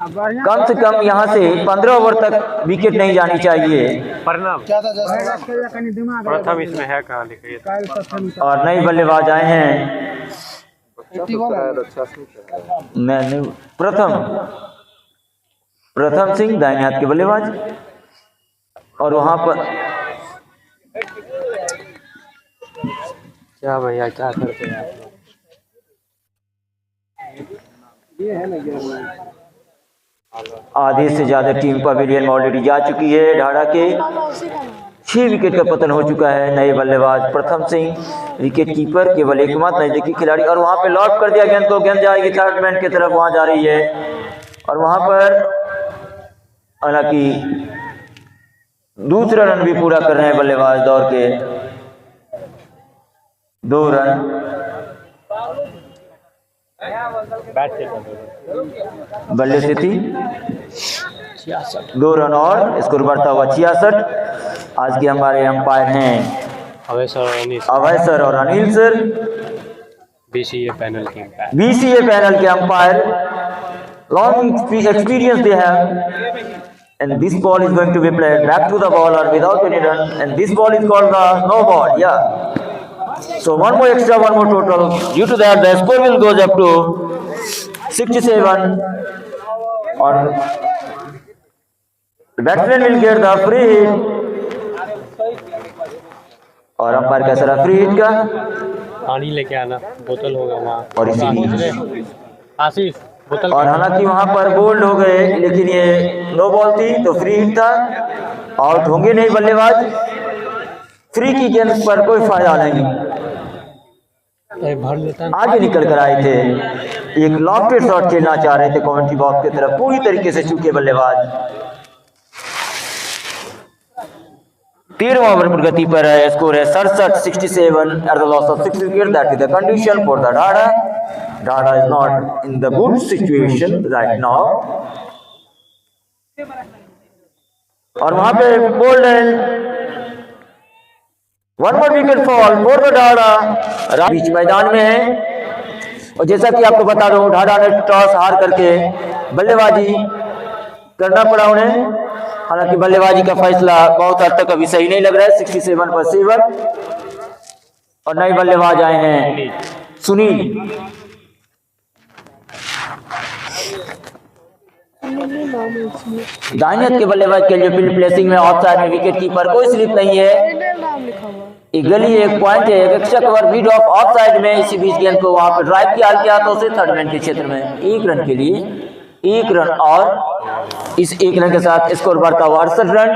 कम से कम यहाँ से 15 ओवर तक विकेट नहीं जानी चाहिए। प्रथम इसमें है कहाँ लिखिए। और नए बल्लेबाज आए हैं प्रथम सिंह दाहिने हाथ के बल्लेबाज, और वहां पर क्या भैया क्या करते हैं आप? ये है ना आधे से ज्यादा टीम पवेलियन में ऑलरेडी जा चुकी है। ढाढ़ा के 6 विकेट का पतन हो चुका है। नए बल्लेबाज प्रथम सिंह, विकेट कीपर केवल एकमात्र नजदीकी खिलाड़ी, और वहां पे लॉक कर दिया गेंद को। गेंद जाएगी थर्ड मैन की तरफ, वहां जा रही है, और वहां पर हालांकि दूसरा रन भी पूरा कर रहे हैं बल्लेबाज दौड़ के। 2 रन बल्ले से थी 2 रन और स्कोर बढ़ता हुआ 66। आज के हमारे अंपायर हैं अभय सर और अनिल सर, बीसीए पैनल के umpire. Long experience they have, and this ball is going to be played back to the bowler without any run, and this ball is called the no ball. So one more extra, one more total. Due to that, the score will goes up to 67 और batsman will get the free hit. और umpire का सरा free hit का। पानी लेके आना, बोतल होगा वहाँ। और इसी बीच आशीष बोतल। और हालांकि वहां पर बोल्ड हो गए, लेकिन ये नो बॉल थी तो फ्री हिट था। आउट होंगे नहीं बल्लेबाज। फ्री की गेंद पर कोई फायदा नहीं। भर लेता आगे निकल कर आए थे, एक लॉफ्टेड शॉट खेलना चाह रहे थे कमेंट्री बॉक्स की तरफ, पूरी तरीके से चूके बल्लेबाज। 13वां ओवर प्रगति पर है, स्कोर है 67-67 at the loss of 6 wicket. That is the condition for the Dhadha. Dhadha is not in the good situation right now. और वहां पे बोल्ड है, one more wicket fall for the Dhadha. बीच मैदान में है और जैसा कि आपको बता दूं, ढाढ़ा ने टॉस हार करके बल्लेबाजी करना पड़ा उन्हें। हालांकि बल्लेबाजी का फैसला बहुत हद तक अभी सही नहीं लग रहा है। 67 पर 7 और नए बल्लेबाज आए हैं सुनील। दाहिने हाथ के बल्लेबाज के लिए फील्ड प्लेसिंग में ऑफ साइड में विकेट कीपर कोई स्लिप नहीं है। एक गली एक पॉइंट है, एक extra cover beat off off side में। इसी बीच गेंद को वहां पर ड्राइव किया गया हाथों से थर्ड मैन के क्षेत्र में। 1 रन के लिए 1 रन और इस 1 रन के साथ स्कोर बढ़ता हुआ 68 रन।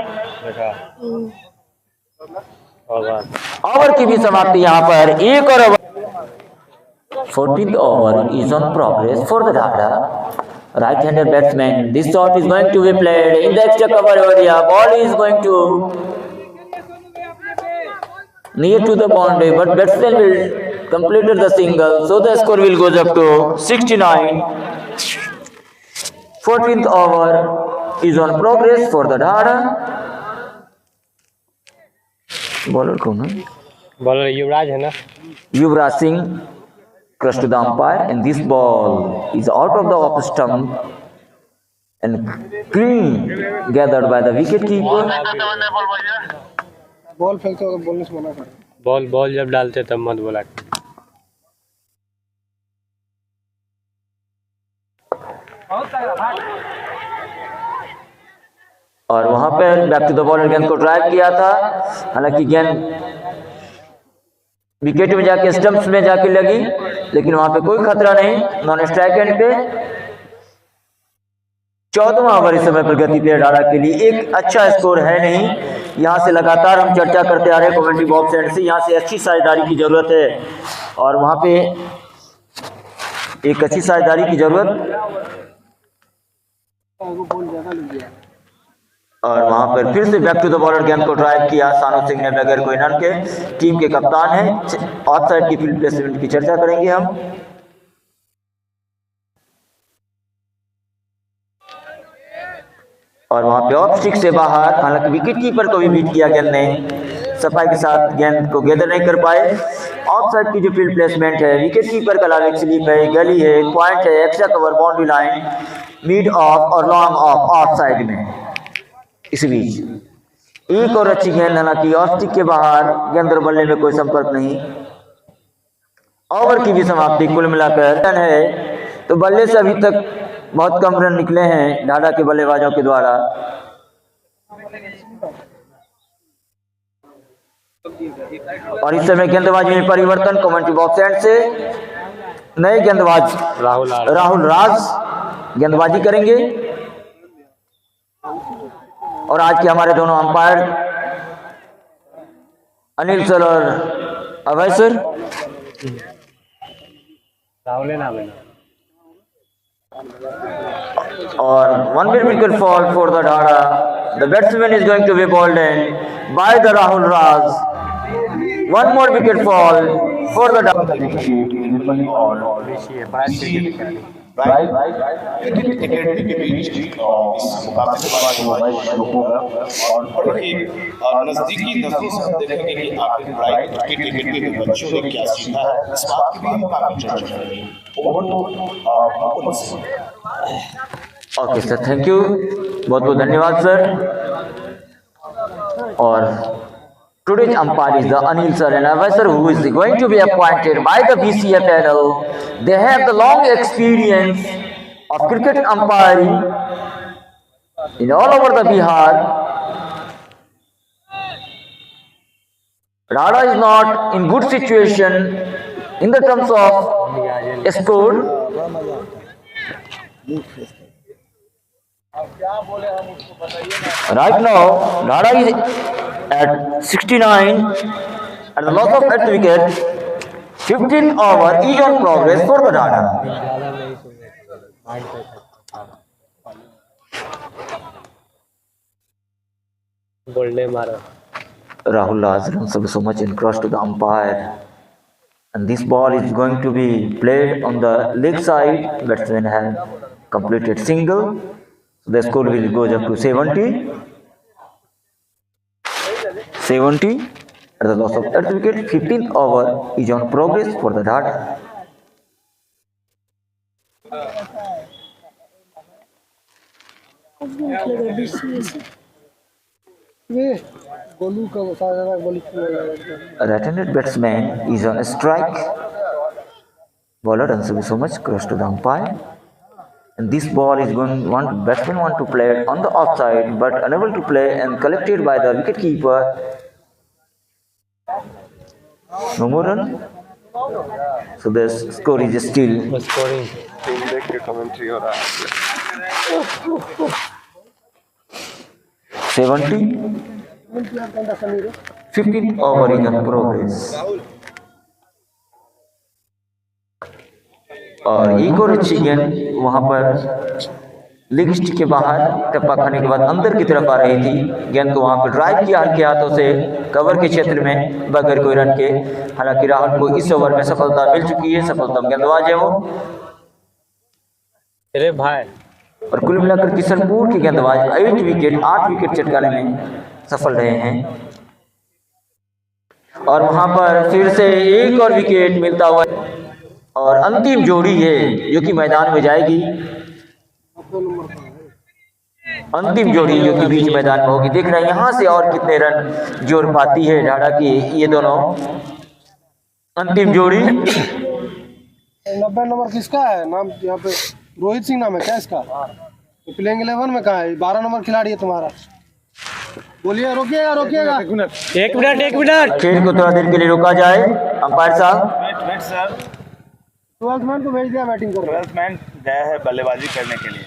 ओवर की भी समाप्ति यहाँ पर 1 और 14th over is on progress for the Dhara. Right-handed batsman. This shot is going to be played in the extra cover area. Ball is going to near to the boundary, but batsman will complete the single, so the score will goes up to 69. 14th over is on progress for the Dhara. Bowler कौन है? Bowler युवराज है ना। Yuvraj Singh crushed to the umpire, and this ball is out of the off stump and clean gathered by the wicket keeper. Ball फेंकते वक्त बोलने से मना कर। बॉल जब डालते तब मत बोला। और वहां पर बैक टू द बॉलर गेंद को ड्राइव किया था। हालांकि गेंद विकेट में जाके स्टंप्स में जाके लगी, लेकिन वहां पे कोई खतरा नहीं। नॉन स्ट्राइक एंड पे 14वां ओवर इस समय प्रगति पे ढाढ़ा के लिए एक अच्छा स्कोर है नहीं। यहाँ से लगातार हम चर्चा करते आ रहे हैं कमेंट्री बॉक्स एंड से, यहाँ से अच्छी साझेदारी की जरूरत है और वहां पे एक अच्छी साझेदारी की जरूरत। और वहां पर फिर से बैक टू द बॉलर गेंद को ड्राइव किया सानू सिंह ने बगैर कोई रन के। टीम के कप्तान हैं। ऑफ साइड की फील्ड प्लेसमेंट की चर्चा करेंगे हम। और वहां पे ऑफ स्टिक से बाहर, हालांकि विकेट कीपर को भी बीट किया गेंद ने, सफाई के साथ गेंद को गैदर नहीं कर पाए। ऑफ साइड की जो फील्ड प्लेसमेंट है, विकेट कीपर का लाइव स्लिप है, गली है, पॉइंट है, extra cover, boundary line, mid of और लॉन्ग ऑफ साइड में। इस बीच एक और अच्छी गेंद, हालांकि ऑफ स्टिक के बाहर, गेंद और बल्ले में कोई संपर्क नहीं। ओवर की भी समाप्ति कुल मिलाकर रन है तो बल्ले से अभी तक बहुत कम रन निकले हैं ढाढ़ा के बल्लेबाजों के द्वारा। और इस समय गेंदबाजी में परिवर्तन कमेंट्री बॉक्स एंड से नए गेंदबाज राहुल राज गेंदबाजी करेंगे। और आज के हमारे दोनों अंपायर अनिल सर और अभय सर। और 1 wicket fall for the Dhara. The batsman is going to be bowled in by the Rahul Raj. 1 more wicket fall for the Dhara. Cricket के बीच इस मुकाबले और बड़े ही नजदीकी नजरों से हम देखेंगे कि आखिर क्रिकेट के बच्चों ने क्या सीखा है, इस बात की भी हम काफी चर्चा करेंगे। ओके सर, थैंक यू, बहुत बहुत धन्यवाद सर। और today's umpire is the Anil sir and Abhay sir, who is going to be appointed by the BCA panel. They have the long experience of cricket umpiring In all over the Bihar, Rada is not in good situation in the terms of score. Right now, Rada is at 69 at the loss of 8 wicket. 15 over is on progress for the Rada. बोलने मारा Rahul has run so much and crossed to the umpire, and this ball is going to be played on the leg side. Batsman have completed single, so the score will go up to 70. 70 at the loss of 8 wicket. 15th over is on progress for the Rada. Golu का सारा गोली Right-handed batsman is on a strike. Bowler runs so much close to the umpire, and this ball is going. Batsman want to play it on the offside, but unable to play and collected by the wicketkeeper. No more run. So the score is still scoring team देख के commentary हो रहा है 70. 15th over is on progress. और एक और अच्छी गेंद वहां पर लेग स्टिक के बाहर टप्पा खाने के बाद अंदर की तरफ आ रही थी। गेंद को वहां पर ड्राइव किया हल्के हाथों से कवर के क्षेत्र में बगैर कोई रन के। हालांकि राहुल को इस ओवर में सफलता मिल चुकी है, सफलतम गेंदबाज है वो। अरे भाई और कुल मिलाकर किशनपुर के गेंदबाज 8 विकेट चटकाने में सफल रहे हैं। और वहां पर फिर से एक और विकेट मिलता हुआ और अंतिम जोड़ी है जो कि मैदान में जाएगी। अंतिम जोड़ी जो कि बीच मैदान में होगी। देख रहे हैं यहां से और कितने रन जोड़ पाती है ढाढ़ा की ये दोनों। अंतिम जोड़ी 90 नंबर किसका है नाम? यहाँ पे रोहित सिंह नाम है क्या इसका? तो प्लेइंग 11 में कहाँ है? 12 नंबर खिलाड़ी है तुम्हारा। बोलिए रोकिएगा एक मिनट खेल को थोड़ा देर के लिए रोका जाए। अंपायर साहब 12th मैन को भेज दिया बैटिंग कर रहा है। 12th मैन गया है बल्लेबाजी करने के लिए।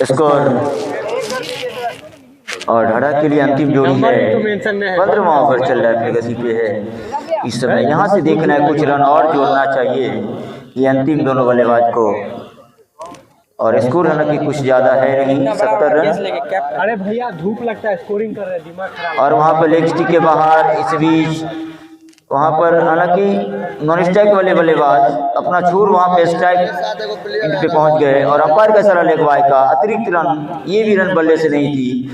स्कोर और ढाढ़ा के लिए अंतिम जोड़ी है। 15वां ओवर चल रहा है, प्रगति पे है इस समय। यहाँ से देखना है कुछ रन और जोड़ना चाहिए ये अंतिम दोनों बल्लेबाज को। और स्कोर हालांकि कुछ ज्यादा है नहीं, 70 रन। अरे भैया धूप लगता है, स्कोरिंग कर रहे हैं, दिमाग खराब। और वहाँ पर लेग स्टिक के बाहर इस बीच वहाँ पर हालांकि नॉन स्ट्राइक वाले बल्लेबाज अपना छोर वहाँ पे स्ट्राइक पे पहुँच गए और अंपायर का सारा लेगवाई का अतिरिक्त रन, ये भी रन बल्ले से नहीं थी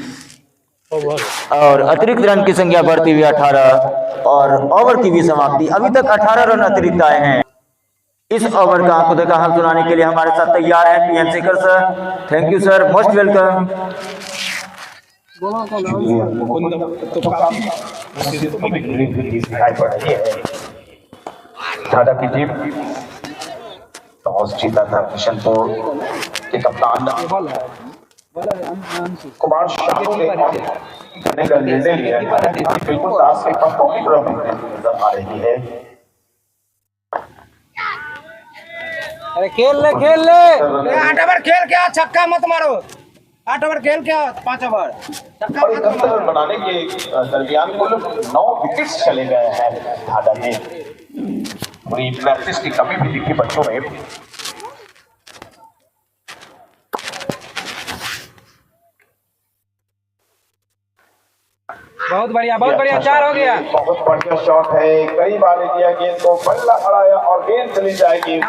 और अतिरिक्त रन की संख्या बढ़ती हुई 18 और ओवर की भी समाप्ति। अभी तक 18 रन अतिरिक्त आए हैं। इस ओवर का आपको देखा हाल सुनाने के लिए हमारे साथ तैयार है PN Shekhar sir. Thank you sir, most welcome. Dhadha की टीम टॉस जीता था किशनपुर के कप्तान कुमार शानू ने करने का निर्णय लिया है। बिल्कुल दास के पत्तों की तरफ नजर आ रही है। अरे खेल ले 8 ओवर खेल क्या, छक्का मत मारो। 8 ओवर खेल क्या, 5 ओवर छक्का और 71 रन बनाने के दरमियान कुल 9 विकेट्स चले गए हैं ढाढ़ा में। पूरी प्रैक्टिस की कमी भी दिखी बच्चों में। बहुत बढ़िया 4 हो गया। बहुत बढ़िया शॉट है, कई बार दिया गेंद को, बल्ला अड़ाया और गेंद चली जाएगी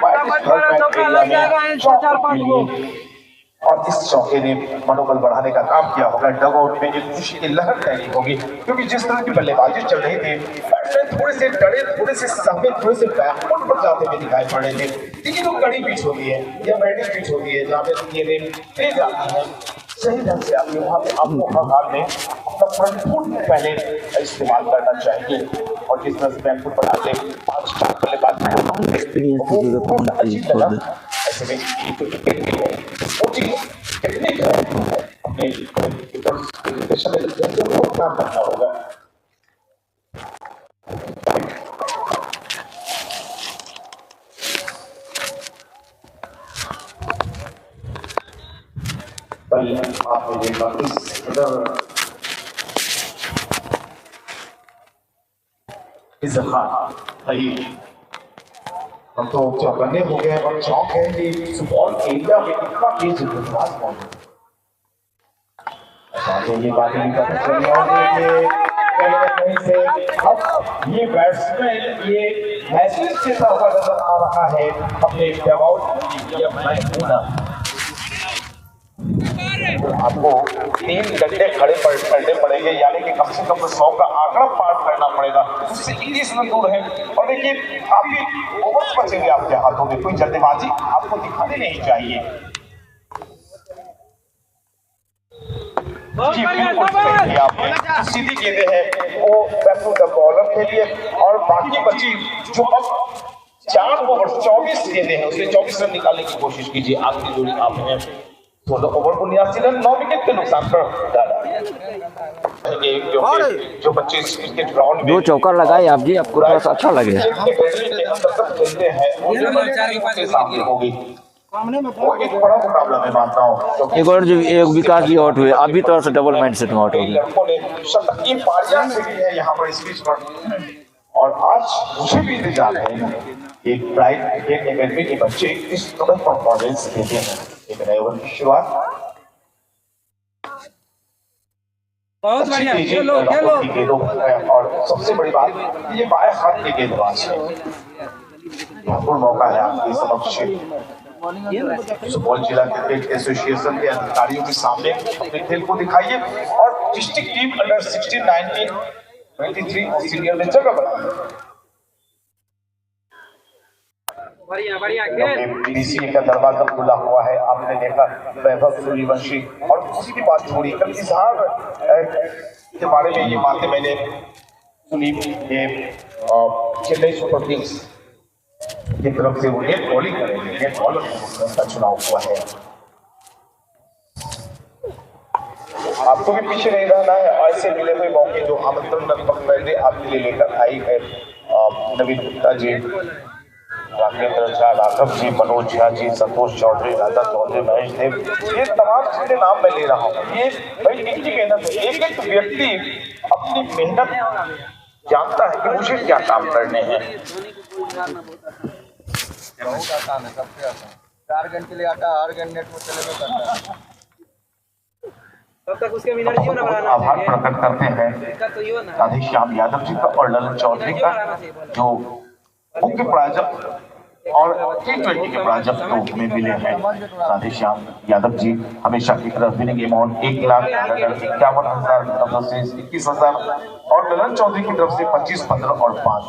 और इस चौके ने मनोबल बढ़ाने का काम किया होगा। डग आउट में एक खुशी की लहर तैरी होगी क्योंकि जिस तरह की बल्लेबाजी चल रही थी बैट्समैन थोड़े से डरे, थोड़े से सहमे, थोड़े से बैकफुट पर जाते हुए दिखाई पड़ रहे थे। लेकिन वो कड़ी पिच होती है या बैटिंग पिच होती है जहाँ पे गेंदें तेज आती है, सही ढंग से आपके वहाँ पे आपको हर हाल में अपना फ्रंट फुट पहले इस्तेमाल करना चाहिए और जिस तरह से बैक फुट बनाते 5-4 बल्लेबाज अच्छी लगा ऐसे में टेक्निक है अपने काम करना होगा। बल आपने देखा इजहार सही हम तो चौकन्ने हो गए और चौंक है कि सुपौल एरिया में इतना तेज विकास मौजूद है। ये बातें भी पता चली होंगी कि कहीं न कहीं से अब ये बैट्समैन ये मैसेज देता हुआ नजर आ रहा है अपने डगआउट या मैं हूं ना। आपको 3 घंटे खड़े करने पड़ेंगे यानी कि कम से कम 100 का आंकड़ा पार करना पड़ेगा। उससे 21 रन दूर है और देखिए काफी ओवर्स बचेंगे आपके हाथों में, कोई जल्दबाजी आपको दिखानी नहीं चाहिए। जी बिल्कुल सही आपने सीधी गेंदें हैं वो बैक टू द बॉलर के लिए और बाकी बची जो अब 4 ओवर 24 गेंदें हैं उसमें 24 रन निकालने की कोशिश कीजिए। आखिरी जोड़ी आपने 16 ओवर 79 रन 9 विकेट के नुकसान पर डाला। जो 25 क्रिकेट ग्राउंड में 2 चौका लगाए आप जी, आपको थोड़ा सा अच्छा लगे। वो एक बड़ा मुकाबला मैं मानता हूँ। एक और जो एक विकास भी आउट हुए, अभी थोड़ा सा डबल माइंडसेट में आउट हो गए। लड़कों ने शतक की पारियां खेली है यहाँ पर इस बीच पर और आज मुझे भी इंतजार है एक ब्राइट क्रिकेट एकेडमी के बच्चे इस तरह परफॉर्मेंस देते हैं। एक नए ओवर की शुरुआत बहुत बढ़िया खेलो खेलो और सबसे बड़ी बात ये बाएं हाथ के गेंदबाज है। भरपूर मौका है आपके समक्ष सुपौल जिला क्रिकेट एसोसिएशन के अधिकारियों के सामने अपने खेल को दिखाइए और डिस्ट्रिक्ट टीम अंडर 16, 19, 23 और सीनियर में जगह बनाइए। बढ़िया खेल। डीसीए का दरवाजा खुला हुआ है, आपने देखा वैभव सूर्यवंशी और उसी की बात छोड़ी कल इजहार के बारे में ये बातें मैंने सुनी। ये चेन्नई सुपर किंग्स की तरफ से वो नेट बॉलिंग करेंगे, नेट बॉलर का चुनाव हुआ है। आपको भी पीछे नहीं रहना है। ऐसे मिले हुए मौके जो आमंत्रण लगभग पहले आपके लिए लेकर आई है नवीन गुप्ता जी, राघवेंद्र झा, राघव जी, मनोज झा जी, संतोष चौधरी, राधा चौधरी, महेश देव, ये तमाम जितने नाम मैं ले रहा हूँ ये भाई इनकी मेहनत है। एक एक व्यक्ति अपनी मेहनत जानता है कि मुझे क्या काम करने हैं। 4 घंटे ले आता है, 8 घंटे नेट में चले करता है। तब तक उसके एनर्जी ना बढ़ाना। आभार प्रकट करते हैं राधेश्याम यादव जी का और ललन चौधरी का जो मुख्य प्रायोजक और T20 के प्रायोजक तो हमें मिले हैं। राधेश्याम यादव जी हमेशा की तरफ विनिंग अमाउंट 1,51,000 की तरफ से 21,000 और ललन चौधरी की तरफ से 25, 15 और 5।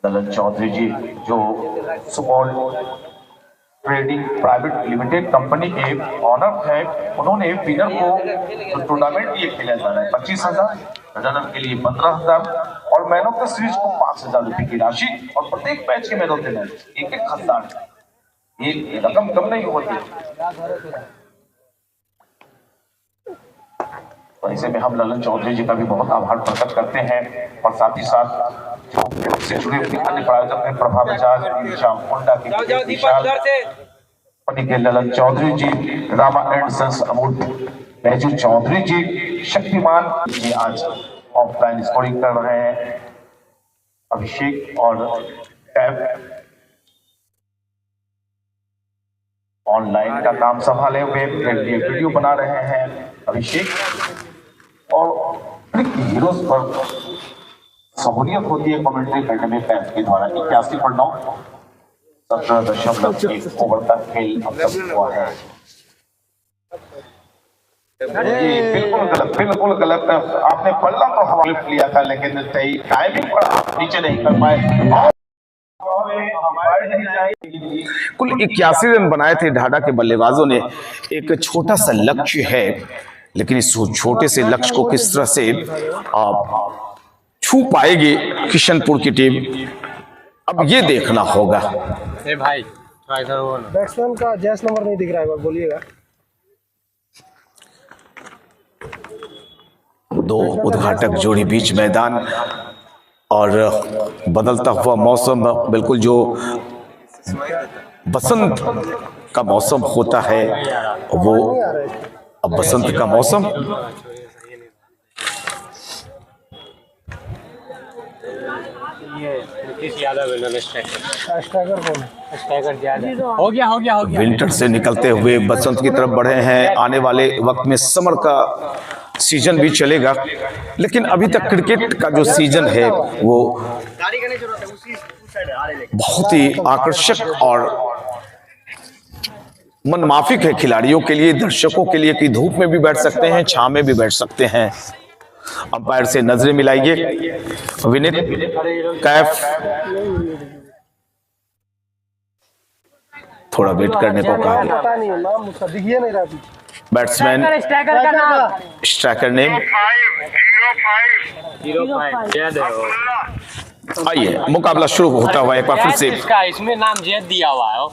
ललन चौधरी जी जो Supaul trading private limited company के ऑनर है, उन्होंने विनर को टूर्नामेंट ये खेला जा रहा है 25,000, रनर के लिए 15,000 और मैन ऑफ द सीरीज को 5,000 रुपए की राशि और प्रत्येक मैच के मैन ऑफ द मैच 1,000। ये रकम कम नहीं होती। तो ऐसे में हम ललन चौधरी जी का भी बहुत आभार प्रकट करते हैं और साथ ही साथ से जुड़े हुए अन्य प्रायोजक हैं प्रभा बजाज, मुंडा के ललन चौधरी जी, रामा एंड सन्स अमूल बैजू चौधरी जी, शक्तिमान जी आज ऑफलाइन स्कोरिंग कर रहे हैं, अभिषेक और टैब ऑनलाइन का काम संभाले हुए वीडियो बना रहे हैं अभिषेक और हीरोज पर सहूलियत होती है कमेंट्री करने में फैंस के द्वारा। 81 पर 9 17.1 ओवर का खेल अब तक हुआ है। बिल्कुल गलत आपने पल्ला तो हवा लिया था लेकिन टाइमिंग पर आप नीचे नहीं कर पाए। कुल 81 रन बनाए थे ढाढा के बल्लेबाजों ने। एक छोटा सा लक्ष्य है, लेकिन इस छोटे से लक्ष्य को किस तरह से छू पाएगी किशनपुर की टीम, अब ये देखना होगा। ए भाई थोड़ा इधर हो ना। बैट्समैन का जैस नंबर नहीं दिख रहा है, एक बार बोलिएगा। दो उद्घाटक जोड़ी बीच मैदान और बदलता हुआ मौसम, बिल्कुल जो बसंत का मौसम होता है वो अब बसंत का मौसम। ये नीतीश यादव इन्होंने स्ट्राइकर स्ट्राइकर कौन है? स्ट्राइकर यादव हो गया विंटर से निकलते हुए बसंत की तरफ बढ़े हैं। आने वाले वक्त में समर का सीजन भी चलेगा, लेकिन अभी तक क्रिकेट का जो सीजन है वो बहुत ही आकर्षक और मनमाफिक है खिलाड़ियों के लिए, दर्शकों के लिए कि धूप में भी बैठ सकते हैं, छांव में भी बैठ सकते हैं। अंपायर से नजरें मिलाइए विनीत, कैफ थोड़ा वेट करने को कहा गया। पता नहीं है नाम उसका, दिखिए नहीं रहा। बैट्समैन स्ट्राइकर का नाम स्ट्राइकर नेम 05 जैद है। आइए मुकाबला शुरू होता हुआ एक बार फिर से इसका इसमें नाम जैद दिया हुआ है।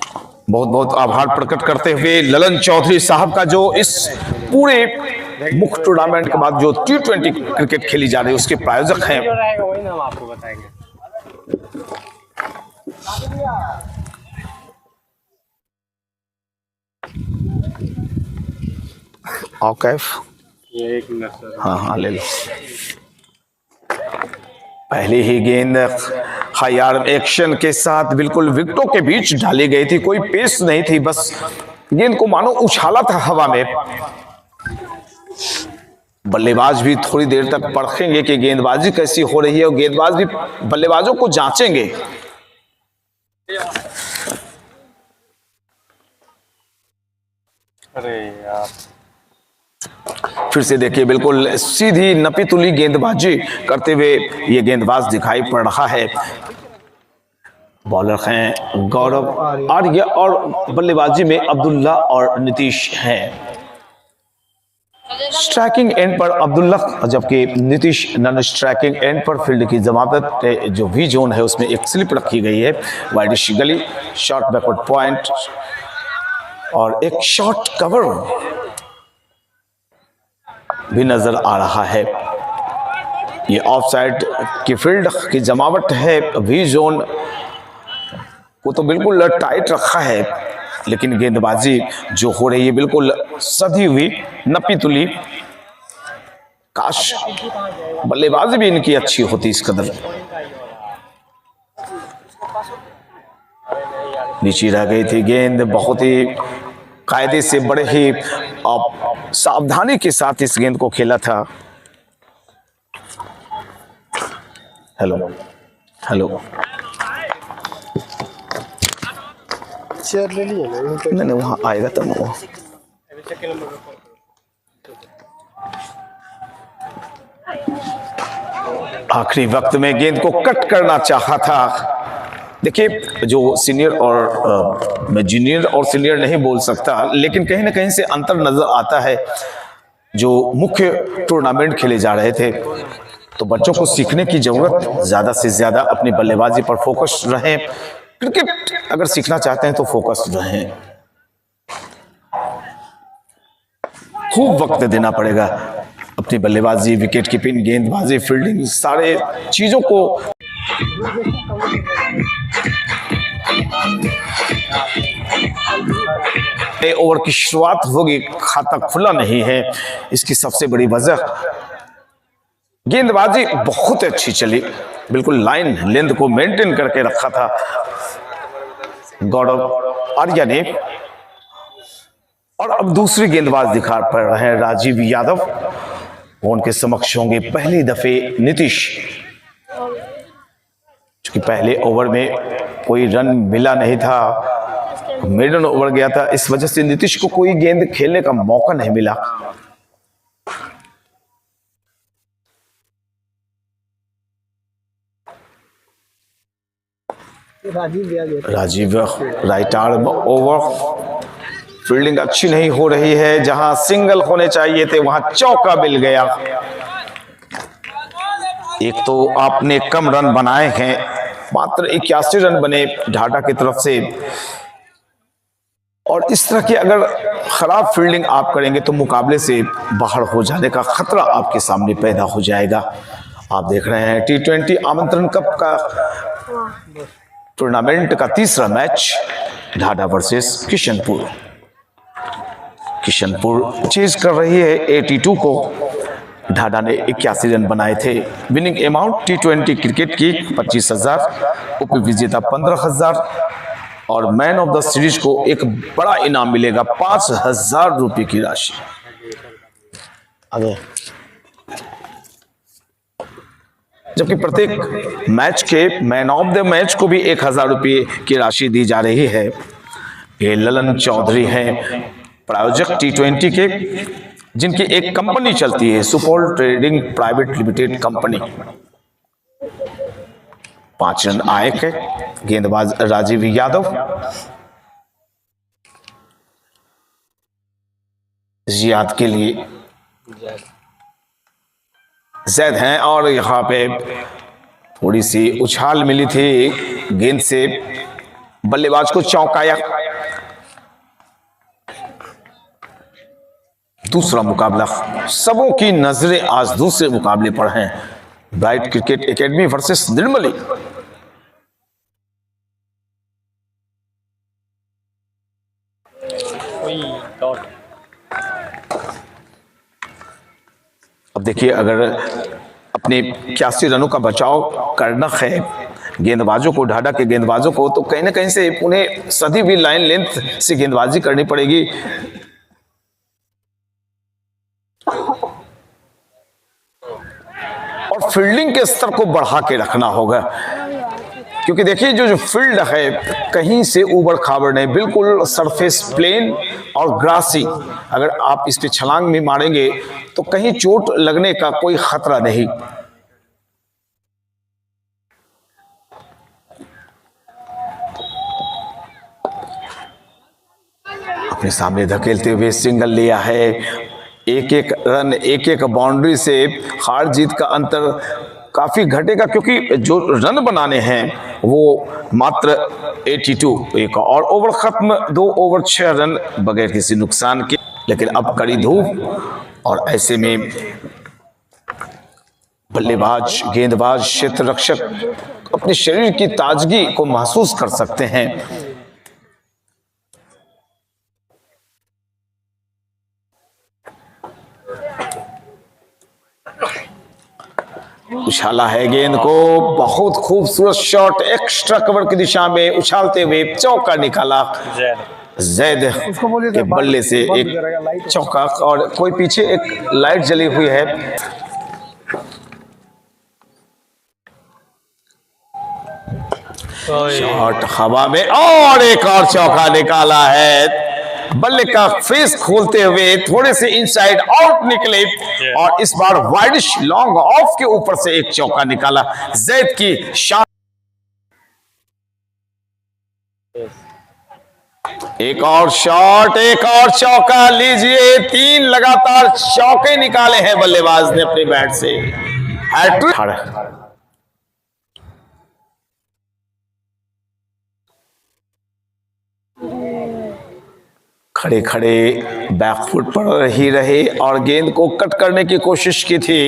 बहुत बहुत आभार प्रकट करते हुए ललन चौधरी साहब का, जो इस पूरे मुख्य टूर्नामेंट के बाद जो T20 क्रिकेट खेली जा रही है उसके प्रायोजक हैं। जो रहेगा वही नाम आपको बताएंगे। आओ कैफ, ये एक मिनट सर। हाँ ले लो। पहली ही गेंद हाई आर्म एक्शन के साथ बिल्कुल विकेटों के बीच डाली गई थी, कोई पेस नहीं थी, बस गेंद को मानो उछाला था हवा में। बल्लेबाज भी थोड़ी देर तक परखेंगे कि गेंदबाजी कैसी हो रही है और गेंदबाज भी बल्लेबाजों को जांचेंगे। अरे यार फिर से देखिए बिल्कुल सीधी नपी तुली गेंदबाजी करते हुए ये गेंदबाज दिखाई पड़ रहा है। बॉलर हैं गौरव आर्य और बल्लेबाजी में अब्दुल्ला और नीतीश हैं। स्ट्राइकिंग एंड पर अब्दुल्ला जबकि नीतीश नॉन स्ट्राइकिंग एंड पर। फील्ड की जमानत जो वी जोन है उसमें एक स्लिप रखी गई है, वाइडिश गली, शॉर्ट बैकवर्ड पॉइंट और एक शॉर्ट कवर भी नजर आ रहा है। ये ऑफ साइड की फील्ड की जमावट है, वी जोन को तो बिल्कुल टाइट रखा है, लेकिन गेंदबाजी जो हो रही है बिल्कुल सधी हुई नपी तुली। काश बल्लेबाजी भी इनकी अच्छी होती इस कदर। नीचे रह गई थी गेंद, बहुत ही कायदे से बड़े ही सावधानी के साथ इस गेंद को खेला था। हेलो हेलो चेयर ले लिए नहीं नहीं वहां आएगा तब वो। आखिरी वक्त में गेंद को कट करना चाहा था। देखिए जो सीनियर और मैं जूनियर और सीनियर नहीं बोल सकता, लेकिन कहीं ना कहीं से अंतर नजर आता है। जो मुख्य टूर्नामेंट खेले जा रहे थे तो बच्चों को सीखने की जरूरत, ज्यादा से ज्यादा अपनी बल्लेबाजी पर फोकस रहें। क्रिकेट अगर सीखना चाहते हैं तो फोकस रहें, खूब वक्त देना पड़ेगा अपनी बल्लेबाजी, विकेट कीपिंग, गेंदबाजी, फील्डिंग, सारे चीजों को। ओवर की शुरुआत होगी, खाता खुला नहीं है, इसकी सबसे बड़ी वजह गेंदबाजी बहुत अच्छी चली, बिल्कुल लाइन लेंथ को मेंटेन करके रखा था गौरव आर्या ने। और अब दूसरी गेंदबाज दिखा पड़ रहे हैं राजीव यादव, उनके समक्ष होंगे पहली दफे नीतीश। क्योंकि पहले ओवर में कोई रन मिला नहीं था, मेडन ओवर गया था, इस वजह से नीतीश को कोई गेंद खेलने का मौका नहीं मिला। Rajeev right arm over, fielding अच्छी नहीं हो रही है, जहां सिंगल होने चाहिए थे वहां चौका मिल गया। एक तो आपने कम रन बनाए हैं, मात्र 81 रन बने ढाका की तरफ से, और इस तरह की अगर खराब फील्डिंग आप करेंगे तो मुकाबले से बाहर हो जाने का खतरा आपके सामने पैदा हो जाएगा। आप देख रहे हैं T20 आमंत्रण कप का टूर्नामेंट का तीसरा match, Dhaka versus Kishanpur. Kishanpur chase कर रही है 82 को, ढाका ने 81 रन बनाए थे। विनिंग अमाउंट T20 क्रिकेट की 25,000, उप विजेता 15,000 और मैन ऑफ द सीरीज को एक बड़ा इनाम मिलेगा 5,000 रुपए की राशि। आगे जबकि प्रत्येक मैच के मैन ऑफ द मैच को भी 1,000 रुपये की राशि दी जा रही है। ये ललन चौधरी हैं प्रायोजक T20 के, जिनकी एक कंपनी चलती है Supaul trading private limited company. 5 run आए के गेंदबाज राजीव यादव, जियाद के लिए जैद हैं, और यहाँ पे थोड़ी सी उछाल मिली थी गेंद से, बल्लेबाज को चौंकाया। दूसरा मुकाबला, सबों की नजरें आज दूसरे मुकाबले पर हैं, bright cricket academy versus Nirmali. अब देखिए, अगर अपने 81 रनों का बचाव करना है गेंदबाजों को, ढाका के गेंदबाजों को, तो कहीं ना कहीं से उन्हें सदी भी लाइन लेंथ से गेंदबाजी करनी पड़ेगी। और फील्डिंग के स्तर को बढ़ा के रखना होगा, क्योंकि देखिए जो फील्ड है कहीं से ऊबड़ खाबड़ नहीं, बिल्कुल सरफेस प्लेन और ग्रासी। अगर आप इस पे छलांग भी मारेंगे तो कहीं चोट लगने का कोई खतरा नहीं। अपने सामने धकेलते हुए सिंगल लिया है, एक एक रन, एक एक बाउंड्री से हार जीत का अंतर काफी घटेगा, क्योंकि जो रन बनाने हैं वो मात्र 82, एक और ओवर खत्म, 2 ओवर 6 रन बगैर किसी नुकसान के। लेकिन अब कड़ी धूप और ऐसे में बल्लेबाज, गेंदबाज, क्षेत्र रक्षक अपने शरीर की ताजगी को महसूस कर सकते हैं। उछाला है गेंद को, बहुत खूबसूरत शॉट, एक्स्ट्रा कवर की दिशा में उछालते हुए चौका निकाला जैद के बल्ले से, एक चौका। और कोई पीछे एक लाइट जली हुई है, शॉट हवा में और एक और चौका निकाला है। बल्ले का फेस खोलते हुए थोड़े से इनसाइड आउट निकले और इस बार वाइडिश लॉन्ग ऑफ के ऊपर से एक चौका निकाला जैद की शान। एक और शॉट, एक और चौका, लीजिए 3 लगातार चौके निकाले हैं बल्लेबाज ने अपने बैट से। हैट्रिक। खड़े खड़े बैकफुट पर ही रहे और गेंद को कट करने की कोशिश की थी।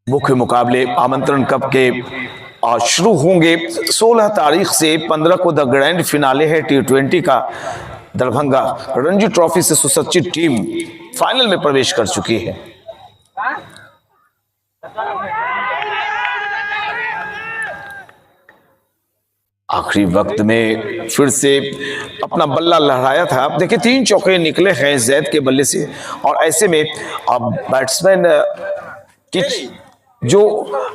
मुख्य मुकाबले आमंत्रण कप के आज शुरू होंगे 16 तारीख से। 15 को द ग्रैंड फिनाले है T20 का। दरभंगा रणजी ट्रॉफी से सुसज्जित टीम फाइनल में प्रवेश कर चुकी है। आखिरी वक्त में फिर से अपना बल्ला लहराया था। आप देखिए 3 चौके निकले हैं जैद के बल्ले से और ऐसे में अब बैट्समैन की जो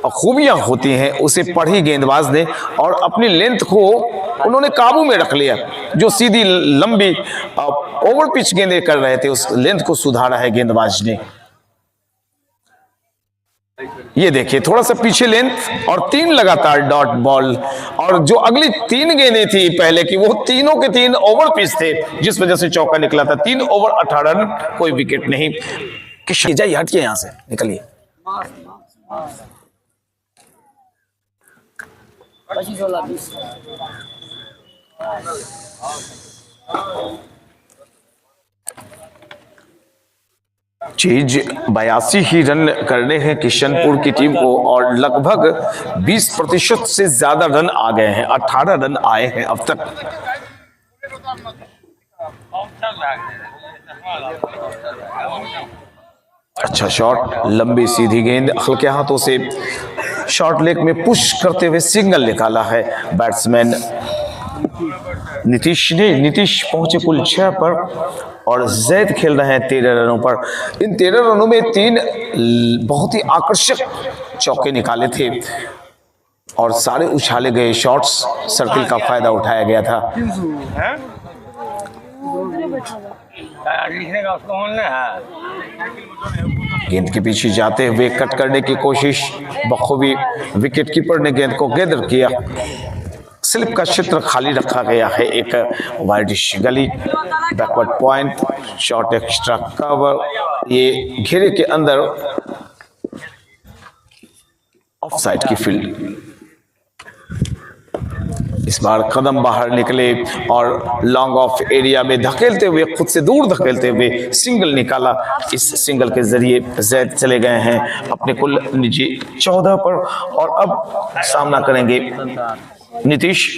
खूबियां होती हैं उसे पढ़ी गेंदबाज ने और अपनी लेंथ को उन्होंने काबू में रख लिया। जो सीधी लंबी ओवर पिच गेंदें कर रहे थे उस लेंथ को सुधारा है गेंदबाज ने। ये देखिए थोड़ा सा पीछे लेंथ और 3 लगातार डॉट बॉल, और जो अगली 3 गेंदें थी पहले की वो तीनों के 3 ओवर पिच थे, जिस वजह से चौका निकला था। 3 ओवर 18 रन, कोई विकेट नहीं। कि जाइए, हटिए यहां से, निकलिए। चीज 82 ही रन करने हैं किशनपुर की टीम को, और लगभग 20% से ज्यादा रन आ गए हैं। 18 रन आए हैं अब तक। अच्छा शॉट, लंबी सीधी गेंद हल्के हाथों से शॉर्ट लेग में पुश करते हुए सिंगल निकाला है बैट्समैन नीतीश ने। नीतीश पहुंचे कुल 6 पर और जैद खेल रहे हैं 13 रनों पर। इन 13 रनों में 3 बहुत ही आकर्षक चौके निकाले थे और सारे उछाले गए शॉट्स सर्किल का फायदा उठाया गया था। गेंद के पीछे जाते हुए कट करने की कोशिश, बखूबी विकेट कीपर ने गेंद को गैदर किया। स्लिप का क्षेत्र खाली रखा गया है, एक वाइडिश गली, backward point, short extra cover, ये घेरे के अंदर ऑफ साइड की फील्ड। इस बार कदम बाहर निकले और लॉन्ग ऑफ एरिया में धकेलते हुए, खुद से दूर धकेलते हुए सिंगल निकाला। इस सिंगल के जरिए जैद चले गए हैं अपने कुल निजी 14 पर और अब सामना करेंगे नीतीश।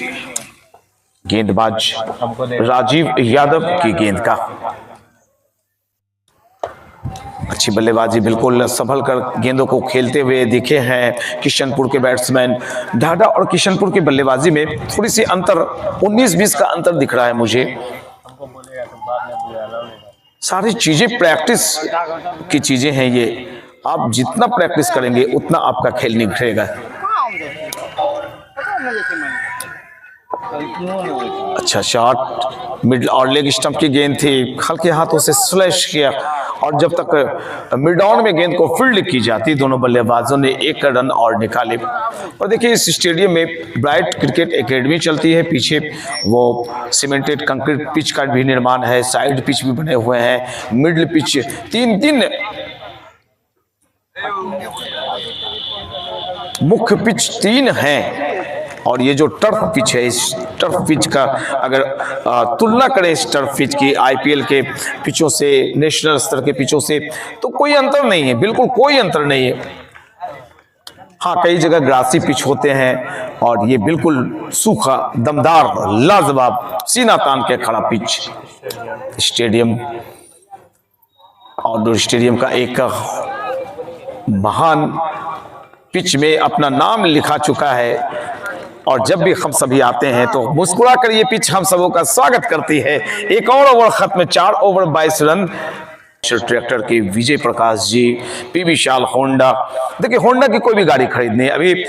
गेंदबाज राजीव यादव की गेंद का। अच्छी बल्लेबाजी, बिल्कुल संभल कर गेंदों को खेलते हुए दिखे हैं किशनपुर के बैट्समैन। ढाढा और किशनपुर की बल्लेबाजी में थोड़ी सी अंतर, 19-20 का अंतर दिख रहा है मुझे। सारी चीजें प्रैक्टिस की चीजें हैं ये। आप जितना प्रैक्टिस करेंगे उतना आपका खेल निखरेगा। अच्छा शॉट, मिड और लेग स्टंप की गेंद थी, हल्के हाथों से स्लैश किया और जब तक मिड ऑन में गेंद को फील्ड की जाती, दोनों बल्लेबाजों ने 1 रन और निकाले। और देखिए इस स्टेडियम में ब्राइट क्रिकेट एकेडमी चलती है, पीछे वो सीमेंटेड कंक्रीट पिच का भी निर्माण है, साइड पिच भी बने हुए हैं, मिडल पिच, 3 मुख्य पिच 3 हैं। और ये जो टर्फ पिच है, इस टर्फ पिच का अगर तुलना करें इस टर्फ पिच की आईपीएल के पिचों से, नेशनल स्तर के पिचों से, तो कोई अंतर नहीं है, बिल्कुल कोई अंतर नहीं है। हाँ, कई जगह ग्रासी पिच होते हैं और ये बिल्कुल सूखा, दमदार, लाजवाब, सीना तान के खड़ा पिच। स्टेडियम, आउटडोर स्टेडियम का एक महान पिच में अपना नाम लिखा चुका है और जब भी हम सभी आते हैं तो मुस्कुरा कर ये पिच हम सबों का स्वागत करती है। एक और ओवर खत्म, 4 ओवर 22 रन। ट्रैक्टर के विजय प्रकाश जी, पी विशाल होंडा। देखिए होंडा की कोई भी गाड़ी खरीदनी है, अभी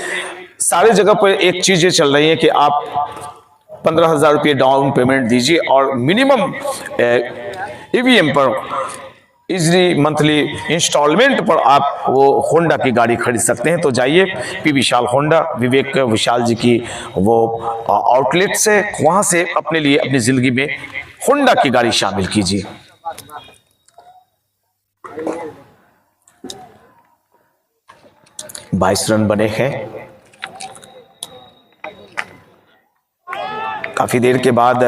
सारी जगह पर एक चीज ये चल रही है कि आप 15,000 रुपये डाउन पेमेंट दीजिए और मिनिमम ईवीएम पर इजली मंथली इंस्टॉलमेंट पर आप वो होंडा की गाड़ी खरीद सकते हैं। तो जाइए पी विशाल होंडा, विवेक विशाल जी की वो आउटलेट से, वहां से अपने लिए अपनी जिंदगी में होंडा की गाड़ी शामिल कीजिए। बाईस रन बने हैं। काफी देर के बाद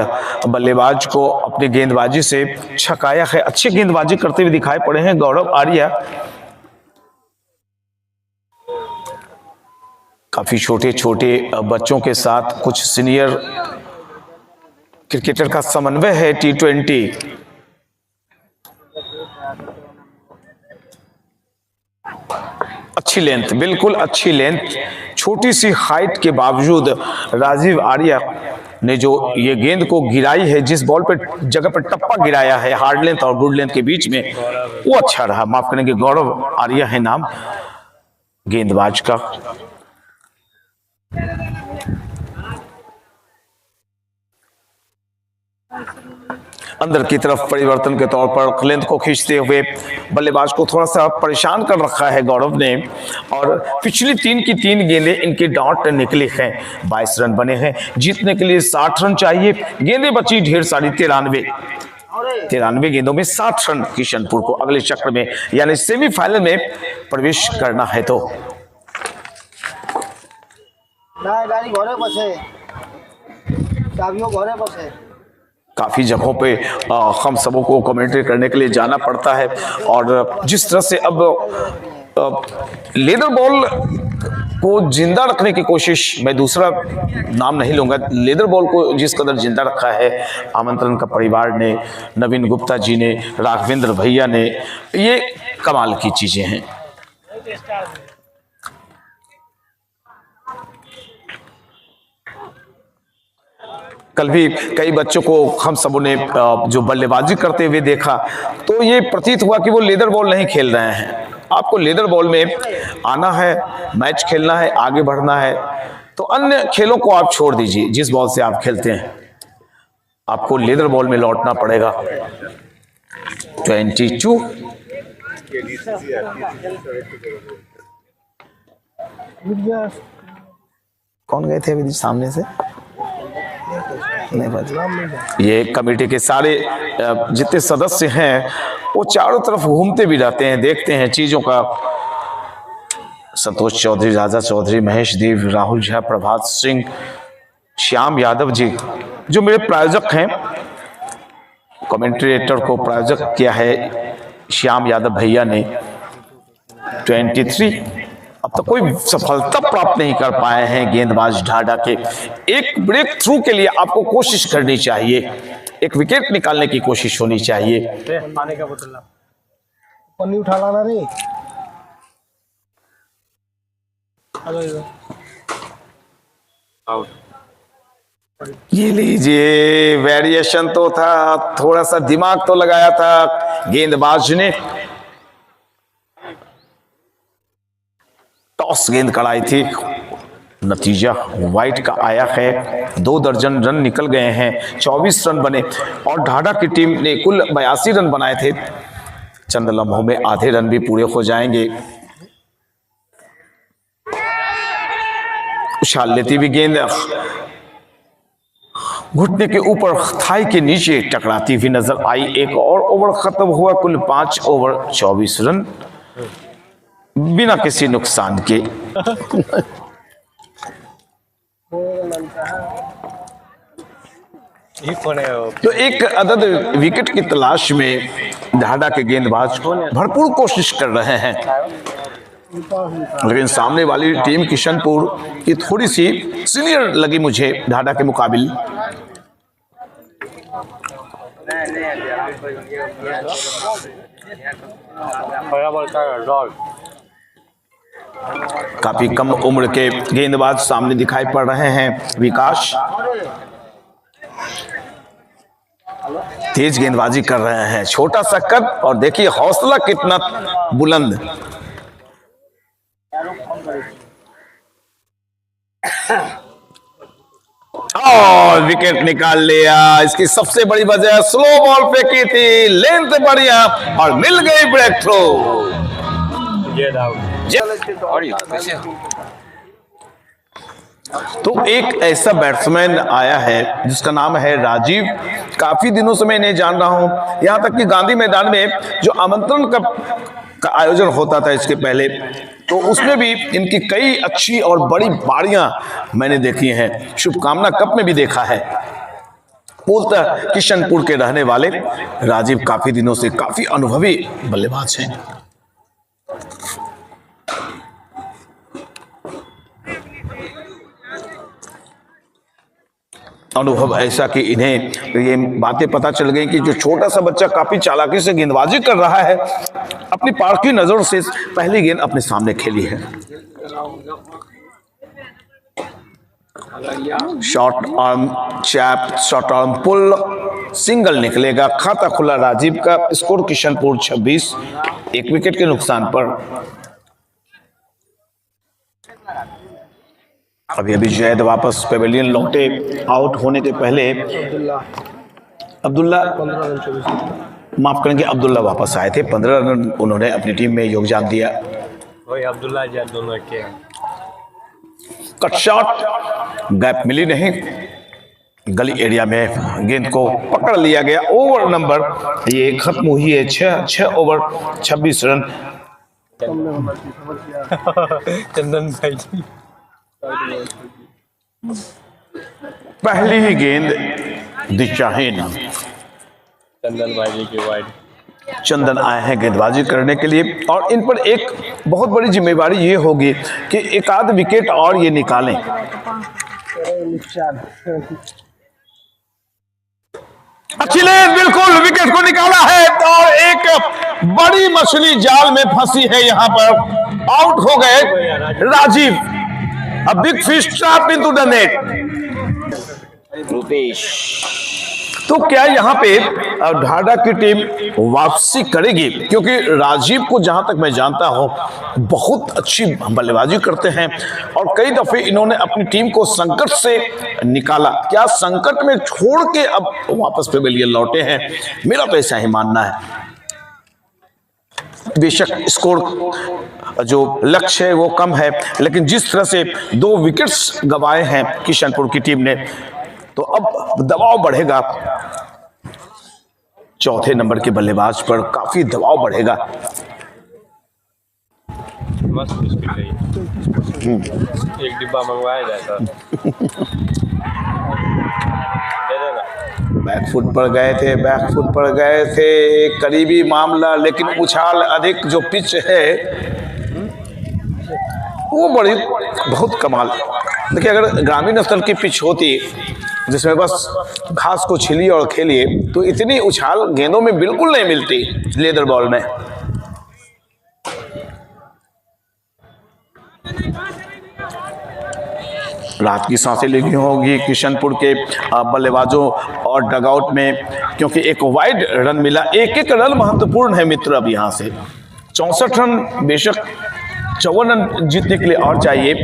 बल्लेबाज को अपनी गेंदबाजी से छकाया है। अच्छी गेंदबाजी करते हुए दिखाई पड़े हैं गौरव आर्या। काफी छोटे छोटे बच्चों के साथ कुछ सीनियर क्रिकेटर का समन्वय है T20। अच्छी लेंथ, बिल्कुल अच्छी लेंथ, छोटी सी हाइट के बावजूद राजीव आर्या ने जो ये गेंद को गिराई है, जिस बॉल पे जगह पर टप्पा गिराया है हार्ड लेंथ और गुड लेंथ के बीच में, वो अच्छा रहा। माफ करेंगे, गौरव आर्या है नाम गेंदबाज का। अंदर की तरफ परिवर्तन के तौर पर लेंथ को खींचते हुए बल्लेबाज को थोड़ा सा परेशान कर रखा है गौरव ने। और पिछली 3 की 3 गेंदें इनकी डॉट निकली हैं। 22 रन बने हैं। जीतने के लिए 60 रन चाहिए। गेंदें बची ढेर सारी 93 गेंदों में 60 रन किशनपुर को अगले चक्र में यानी सेमीफाइनल में प्रवेश करना है। तो गाड़ी घोड़े बस है, चाबियों घोड़े बस है। काफी जगहों पे हम सबों को कमेंट्री करने के लिए जाना पड़ता है। और जिस तरह से अब लेदर बॉल को जिंदा रखने की कोशिश, मैं दूसरा नाम नहीं लूंगा, लेदर बॉल को जिस कदर जिंदा रखा है आमंत्रण का परिवार ने, नवीन गुप्ता जी ने, राघवेंद्र भैया ने, ये कमाल की चीजें हैं। कल भी कई बच्चों को हम सबों ने जो बल्लेबाजी करते हुए देखा तो ये प्रतीत हुआ कि वो लेदर बॉल नहीं खेल रहे हैं। आपको लेदर बॉल में आना है, मैच खेलना है, आगे बढ़ना है, तो अन्य खेलों को आप छोड़ दीजिए। जिस बॉल से आप खेलते हैं आपको लेदर बॉल में लौटना पड़ेगा। 22 कौन गए थे अभी सामने से? नहीं पता। ये कमेटी के सारे जितने सदस्य हैं वो चारों तरफ घूमते भी रहते हैं, देखते हैं चीजों का। संतोष चौधरी, राजा चौधरी, महेश देव, राहुल झा, प्रभात सिंह, श्याम यादव जी जो मेरे प्रायोजक हैं। कमेंटेटर को प्रायोजक किया है श्याम यादव भैया ने। 23 अब तक कोई सफलता प्राप्त नहीं कर पाए हैं गेंदबाज ढाडा के। एक ब्रेक थ्रू के लिए आपको कोशिश करनी चाहिए, एक विकेट निकालने की कोशिश होनी चाहिए। पानी का बोतल पन्नी उठा लाना रे। ये लीजिए, वेरिएशन तो था, थोड़ा सा दिमाग तो लगाया था गेंदबाज ने। टॉस गेंद कड़ाई थी, नतीजा वाइट का आया है। 2 दर्जन रन निकल गए हैं, 24 रन बने और ढाडा की टीम ने कुल 82 रन बनाए थे। चंद लम्हों में आधे रन भी पूरे हो जाएंगे। उछाल लेती भी गेंद घुटने के ऊपर, थाई के नीचे टकराती हुई नजर आई। एक और ओवर खत्म हुआ, कुल 5 ओवर 24 रन बिना किसी नुकसान के। तो एक अदद विकेट की तलाश में ढाडा के गेंदबाज भरपूर कोशिश कर रहे हैं, लेकिन सामने वाली टीम किशनपुर की थोड़ी सी सीनियर लगी मुझे ढाडा के मुकाबिल। काफी कम उम्र के गेंदबाज सामने दिखाई पड़ रहे हैं। विकास तेज गेंदबाजी कर रहे हैं, छोटा सा कद और देखिए हौसला कितना बुलंद। और विकेट निकाल लिया। इसकी सबसे बड़ी वजह स्लो बॉल फेंकी थी, लेंथ बढ़िया और मिल गई ब्रेक थ्रो। तो एक ऐसा बैट्समैन आया है जिसका नाम है राजीव। काफी दिनों से मैं इन्हें जान रहा हूं, यहां तक कि गांधी मैदान में जो आमंत्रण का आयोजन होता था इसके पहले, तो उसमें भी इनकी कई अच्छी और बड़ी बारियां मैंने देखी हैं। शुभकामना कप में भी देखा है। मूलतः किशनपुर के रहने वाले राजीव काफी दिनों से काफी अनुभवी बल्लेबाज हैं। अनुभव ऐसा कि इन्हें ये बातें पता चल गई कि जो छोटा सा बच्चा काफी चालाकी से गेंदबाजी कर रहा है, अपनी पारखी नजर से पहली गेंद अपने सामने खेली है। Short arm chap, short arm pull, single निकलेगा। खाता खुला राजीव का। स्कोर किशनपुर 26, 1 विकेट के नुकसान पर। अभी जैद वापस पेवेलियन लौटे। आउट होने के पहले अब्दुल्ला 15 रन 24 माफ करेंगे, अब्दुल्ला वापस आए थे, 15 रन उन्होंने अपनी टीम में योगदान दिया। वही अब्दुल्ला जाद दोनों के हैं। कट शॉट, गैप मिली नहीं, गली एरिया में गेंद को पकड़ लिया गया। ओवर नंबर ये खत्म हुई है 6 ओवर 26 रन। चंदन भाई जी पहली ही गेंद दिशाहीन। चंदन भाई जी की वाइड। चंदन आए हैं गेंदबाजी करने के लिए और इन पर एक बहुत बड़ी जिम्मेवारी ये होगी कि एक आध विकेट और ये निकालें। अखिलेश बिल्कुल विकेट को निकाला है और एक बड़ी मछली जाल में फंसी है, यहां पर आउट हो गए Rajeev. A big fish trap into the net. Rupesh तो क्या यहाँ पे ढाडा की टीम वापसी करेगी? क्योंकि राजीव को जहां तक मैं जानता हूं बहुत अच्छी बल्लेबाजी करते हैं और कई दफे इन्होंने अपनी टीम को संकट से निकाला। क्या संकट में छोड़ के अब वापस पवेलियन लौटे हैं? मेरा तो ऐसा ही मानना है। बेशक स्कोर जो लक्ष्य है वो कम है, लेकिन जिस तरह से 2 विकेट्स गंवाए हैं किशनपुर की टीम ने, तो अब दबाव बढ़ेगा। चौथे नंबर के बल्लेबाज पर काफी दबाव बढ़ेगा। मस्त बिस्किट है, एक डिब्बा मंगवाया जाए सर। दे देना। बैकफुट पर गए थे, करीबी मामला, लेकिन उछाल अधिक। जो पिच है वो बड़ी बहुत कमाल। देखिए, अगर ग्रामीण स्तर की पिच होती जिसमें बस घास को छिलिए और खेलिए, तो इतनी उछाल गेंदों में बिल्कुल नहीं मिलती लेदर बॉल में। रात की सांसें लेनी होगी किशनपुर के बल्लेबाजों और डगआउट में, क्योंकि एक वाइड रन मिला। एक रन महत्वपूर्ण है मित्र। अब यहां से 64 रन, बेशक 54 रन जीतने के लिए और चाहिए।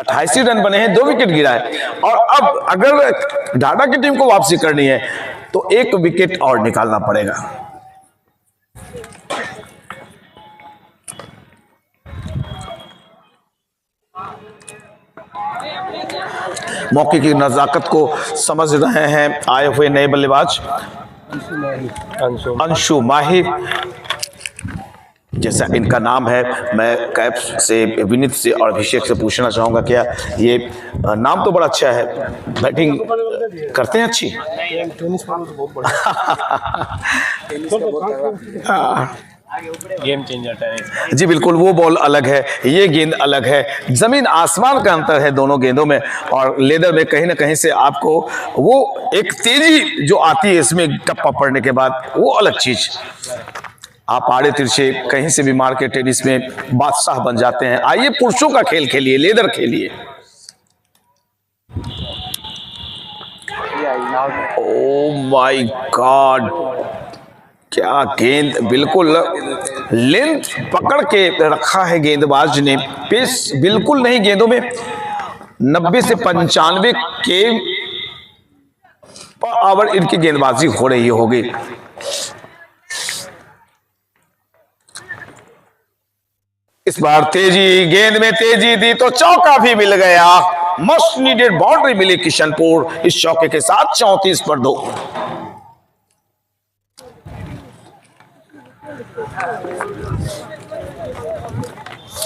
88 रन बने हैं, 2 विकेट गिरा है और अब अगर ढाडा की टीम को वापसी करनी है तो 1 विकेट और निकालना पड़ेगा। मौके की नजाकत को समझ रहे हैं आए हुए नए बल्लेबाज अंशु माही, जैसा इनका नाम है। मैं कैप से, विनीत से और अभिषेक से पूछना चाहूंगा, क्या ये नाम तो बड़ा अच्छा है, बैटिंग करते हैं अच्छी? गेम चेंजर है जी बिल्कुल, वो बॉल अलग है, ये गेंद अलग है। जमीन आसमान का अंतर है दोनों गेंदों में। और लेदर में कहीं ना कहीं से आपको वो एक तेजी जो आती है इसमें टप्पा पड़ने के बाद, वो अलग चीज। आप आड़े तिरछे कहीं से भी मार के टेनिस में बादशाह बन जाते हैं। आइए पुरुषों का खेल खेलिए, लेदर खेलिए। ओह माय गॉड, क्या गेंद! बिल्कुल लेंथ पकड़ के रखा है गेंदबाज ने, पेस बिल्कुल नहीं गेंदों में। 90 से 95 के पर आवर इनकी गेंदबाजी हो रही होगी। इस बार तेजी, गेंद में तेजी दी तो चौका भी मिल गया। मस्ट नीडेड बाउंड्री मिली किशनपुर इस चौके के साथ। 34 पर 2।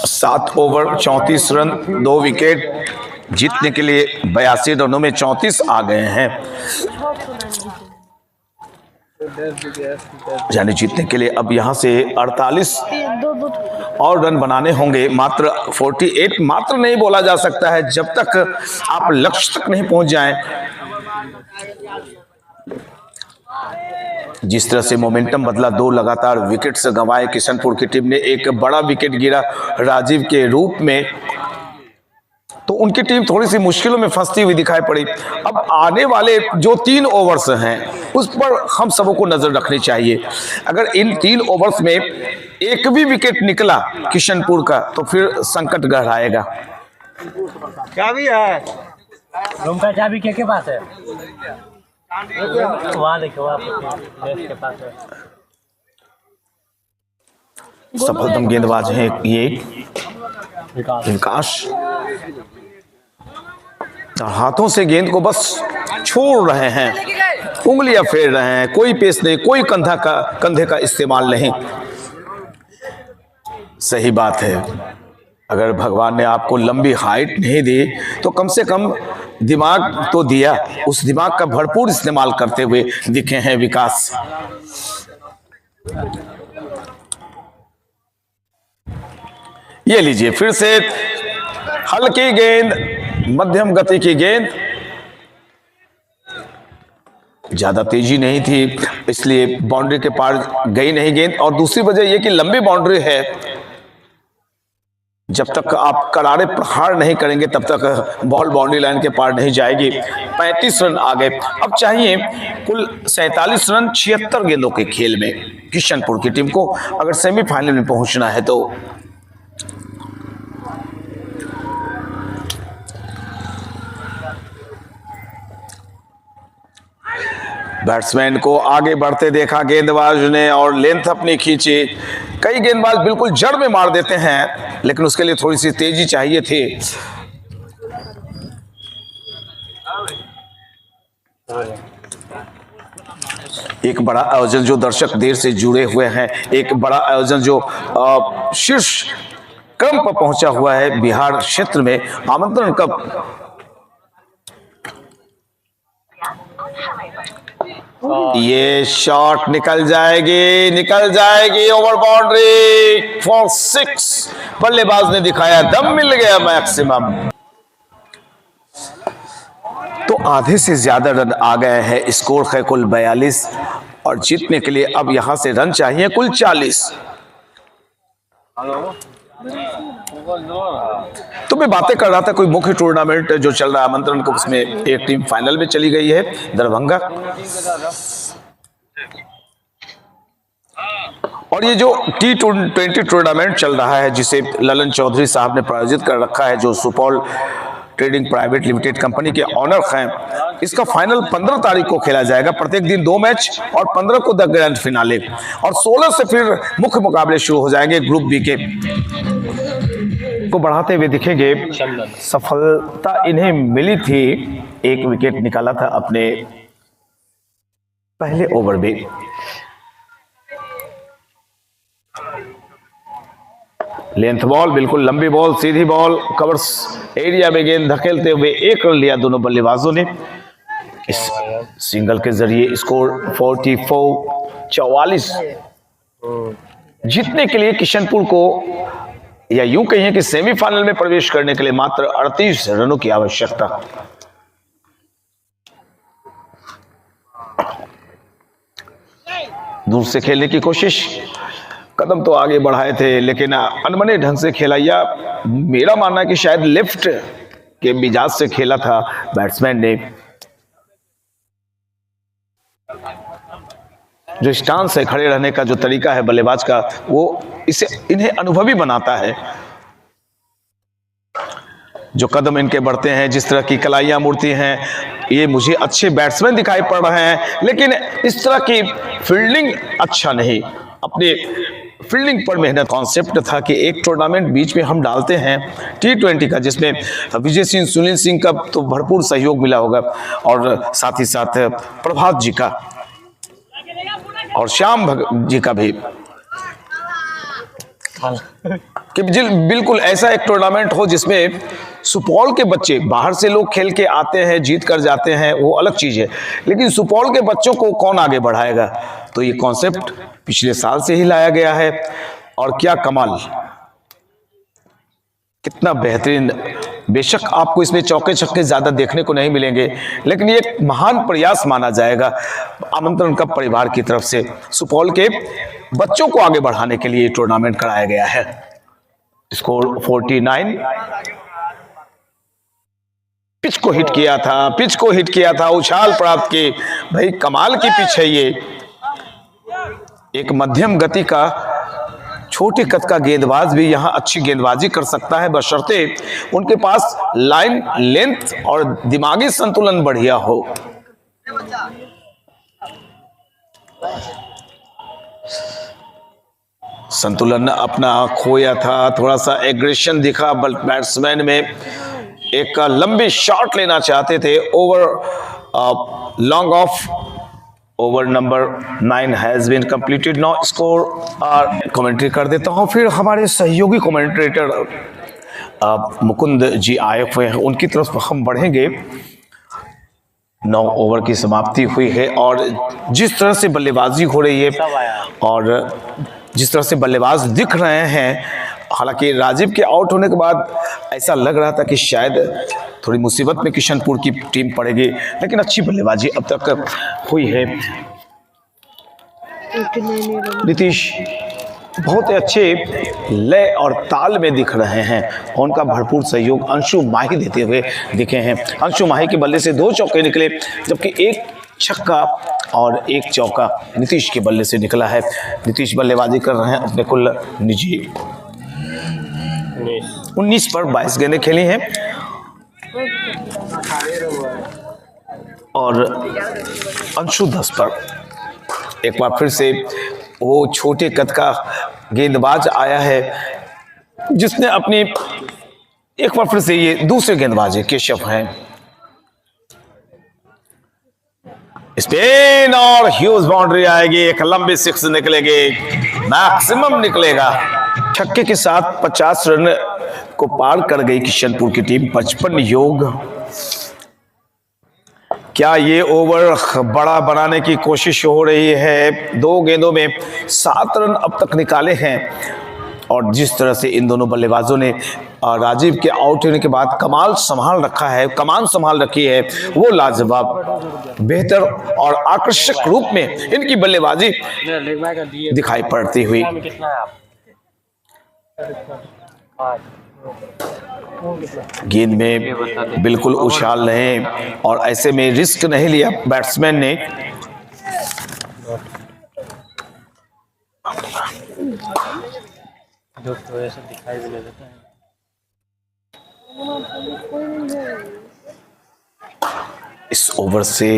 सात ओवर 34 रन, 2 विकेट। जीतने के लिए 82 रनों में 34 आ गए हैं। यानी जीतने के लिए अब यहां से 48 और रन बनाने होंगे। मात्र 48 मात्र नहीं बोला जा सकता है जब तक आप लक्ष्य तक नहीं पहुंच जाएं। जिस तरह से मोमेंटम बदला, 2 लगातार विकेट से गंवाए किशनपुर की टीम ने। एक बड़ा विकेट गिरा राजीव के रूप में, तो उनकी टीम थोड़ी सी मुश्किलों में फंसती हुई दिखाई पड़ी। अब आने वाले जो 3 ओवर्स हैं उस पर हम सबों को नजर रखनी चाहिए। अगर इन 3 ओवर्स में एक भी विकेट निकला किशनपुर का तो फिर संकट गहराएगा। चाबी है रूम का, चाबी के पास है? वहाँ देखो के पास है। सफलतम गेंदबाज हैं ये विकास, हाथों से गेंद को बस छोड़ रहे हैं, उंगलियां फेर रहे हैं, कोई पेस नहीं, कोई कंधे का इस्तेमाल नहीं। सही बात है, अगर भगवान ने आपको लंबी हाइट नहीं दी तो कम से कम दिमाग तो दिया, उस दिमाग का भरपूर इस्तेमाल करते हुए दिखे हैं विकास। ये लीजिए फिर से हल्की गेंद, मध्यम गति की गेंद, ज्यादा तेजी नहीं थी इसलिए बाउंड्री के पार गई नहीं गेंद। और दूसरी वजह यह कि लंबी बाउंड्री है, जब तक आप करारे प्रहार नहीं करेंगे तब तक बॉल बाउंड्री लाइन के पार नहीं जाएगी। 35 रन आ गए, अब चाहिए कुल 47 रन 76 गेंदों के खेल में किशनपुर की टीम को अगर सेमीफाइनल में पहुंचना है तो। बैट्समैन को आगे बढ़ते देखा गेंदबाज ने और लेंथ अपनी खींची। कई गेंदबाज बिल्कुल जड़ में मार देते हैं लेकिन उसके लिए थोड़ी सी तेजी चाहिए थी। एक बड़ा आयोजन जो दर्शक देर से जुड़े हुए हैं, एक बड़ा आयोजन जो शीर्ष क्रम पर पहुंचा हुआ है बिहार क्षेत्र में, आमंत्रण कप। ये शॉट निकल जाएगी ओवर बाउंड्री फॉर 6। बल्लेबाज ने दिखाया दम, मिल गया मैक्सिमम। तो आधे से ज्यादा रन आ गए हैं, स्कोर है कुल 42 और जीतने के लिए अब यहां से रन चाहिए कुल 40। तो मैं बातें कर रहा था कोई मुख्य टूर्नामेंट जो चल रहा है आमंत्रण को, उसमें एक टीम फाइनल में चली गई है, दरभंगा। और ये जो T20 टूर्नामेंट चल रहा है जिसे ललन चौधरी साहब ने प्रायोजित कर रखा है, जो Supaul trading private limited company के ऑनर हैं, इसका फाइनल 15 तारीख को खेला जाएगा। प्रत्येक दिन 2 मैच और 15 को द ग्रैंड फिनाले, और 16 से फिर मुख्य मुकाबले शुरू हो जाएंगे ग्रुप बी के। को बढ़ाते हुए दिखेंगे, सफलता इन्हें मिली थी, एक विकेट निकाला था अपने पहले ओवर में। लेंथ बॉल, बिल्कुल लंबी बॉल, सीधी बॉल, कवर्स एरिया में गेंद धकेलते हुए 1 रन लिया दोनों बल्लेबाजों ने। इस सिंगल के जरिए स्कोर 44। जीतने के लिए किशनपुर को, या यूं कहिए कि सेमीफाइनल में प्रवेश करने के लिए मात्र 38 रनों की आवश्यकता। दूर से खेलने की कोशिश, कदम तो आगे बढ़ाए थे लेकिन अनमने ढंग से खेला, या मेरा मानना है कि शायद लेफ्ट के मिजाज से खेला था बैट्समैन ने। जो स्टांस है, खड़े रहने का जो तरीका है बल्लेबाज का, वो इन्हें अनुभवी बनाता है। जो कदम इनके बढ़ते हैं, जिस तरह की कलाइयां मुड़ती हैं, ये मुझे अच्छे बैट्समैन दिखाई पड़ रहे हैं, लेकिन इस तरह की फील्डिंग अच्छा नहीं। अपने फील्डिंग पर मेहनत, कॉन्सेप्ट था कि एक टूर्नामेंट बीच में हम डालते हैं T20 का, जिसमें विजय सिंह, सुनील सिंह का तो भरपूर सहयोग मिला होगा, और साथ ही साथ प्रभात जी का और श्याम जी का भी, कि बिल्कुल ऐसा एक टूर्नामेंट हो जिसमें सुपौल के बच्चे, बाहर से लोग खेल के आते हैं, जीत कर जाते हैं, वो अलग चीज है, लेकिन सुपौल के बच्चों को कौन आगे बढ़ाएगा। तो ये कॉन्सेप्ट पिछले साल से ही लाया गया है, और क्या कमाल, कितना बेहतरीन। बेशक आपको इसमें चौके छक्के ज्यादा देखने को नहीं मिलेंगे, लेकिन ये एक महान प्रयास माना जाएगा आमंत्रण कप परिवार की तरफ से। सुपौल के बच्चों को आगे बढ़ाने के लिए टूर्नामेंट कराया गया है। स्कोर 49। पिच को हिट किया था, उछाल प्राप्त की। भाई कमाल की पिच है ये। एक मध्यम गति का छोटे कद का गेंदबाज भी यहां अच्छी गेंदबाजी कर सकता है, बशर्ते उनके पास लाइन लेंथ और दिमागी संतुलन बढ़िया हो। संतुलन अपना खोया था, थोड़ा सा एग्रेशन दिखा बैट्समैन में, एक लंबी शॉट लेना चाहते थे। Over long off, over number 9 has been completed. Now score और कमेंट्री कर देता हूं, फिर हमारे सहयोगी कमेंट्रेटर मुकुंद जी आए हुए हैं, उनकी तरफ हम बढ़ेंगे। 9 ओवर की समाप्ति हुई है और जिस तरह से बल्लेबाजी हो रही है और जिस तरह से बल्लेबाज दिख रहे हैं, हालांकि राजीव के आउट होने के बाद ऐसा लग रहा था कि शायद थोड़ी मुसीबत में किशनपुर की टीम पड़ेगी, लेकिन अच्छी बल्लेबाजी अब तक हुई है। नीतीश बहुत अच्छे लय और ताल में दिख रहे हैं, उनका भरपूर सहयोग अंशु माही देते हुए दिखे हैं। अंशु माही के बल्ले से 2 चौके निकले, जबकि 1 छक्का और 1 चौका नीतीश के बल्ले से निकला है। नीतीश बल्लेबाजी कर रहे हैं अपने कुल निजी 19 पर 22 गेंदें खेली हैं और अंशु 10 पर। एक बार फिर से वो छोटे कद का गेंदबाज आया है जिसने अपनी, एक बार फिर से ये दूसरे गेंदबाज केशव हैं। स्पिन और ह्यूज बाउंड्री आएगी, एक लंबी 6 निकलेगी, मैक्सिमम निकलेगा। छक्के के साथ 50 रन को पार कर गई किशनपुर की टीम, 55 योग। क्या ये ओवर बड़ा बनाने की कोशिश हो रही है? 2 गेंदों में 7 रन अब तक निकाले हैं और जिस तरह से इन दोनों बल्लेबाजों ने राजीव के आउट होने के बाद कमान संभाल रखी है, वो लाजवाब, बेहतर और आकर्षक रूप में इनकी बल्लेबाजी दिखाई पड़ती हुई। गेंद में बिल्कुल उछाल रहे और ऐसे में रिस्क नहीं लिया बैट्समैन ने। दिखाई भी देता है। इस ओवर से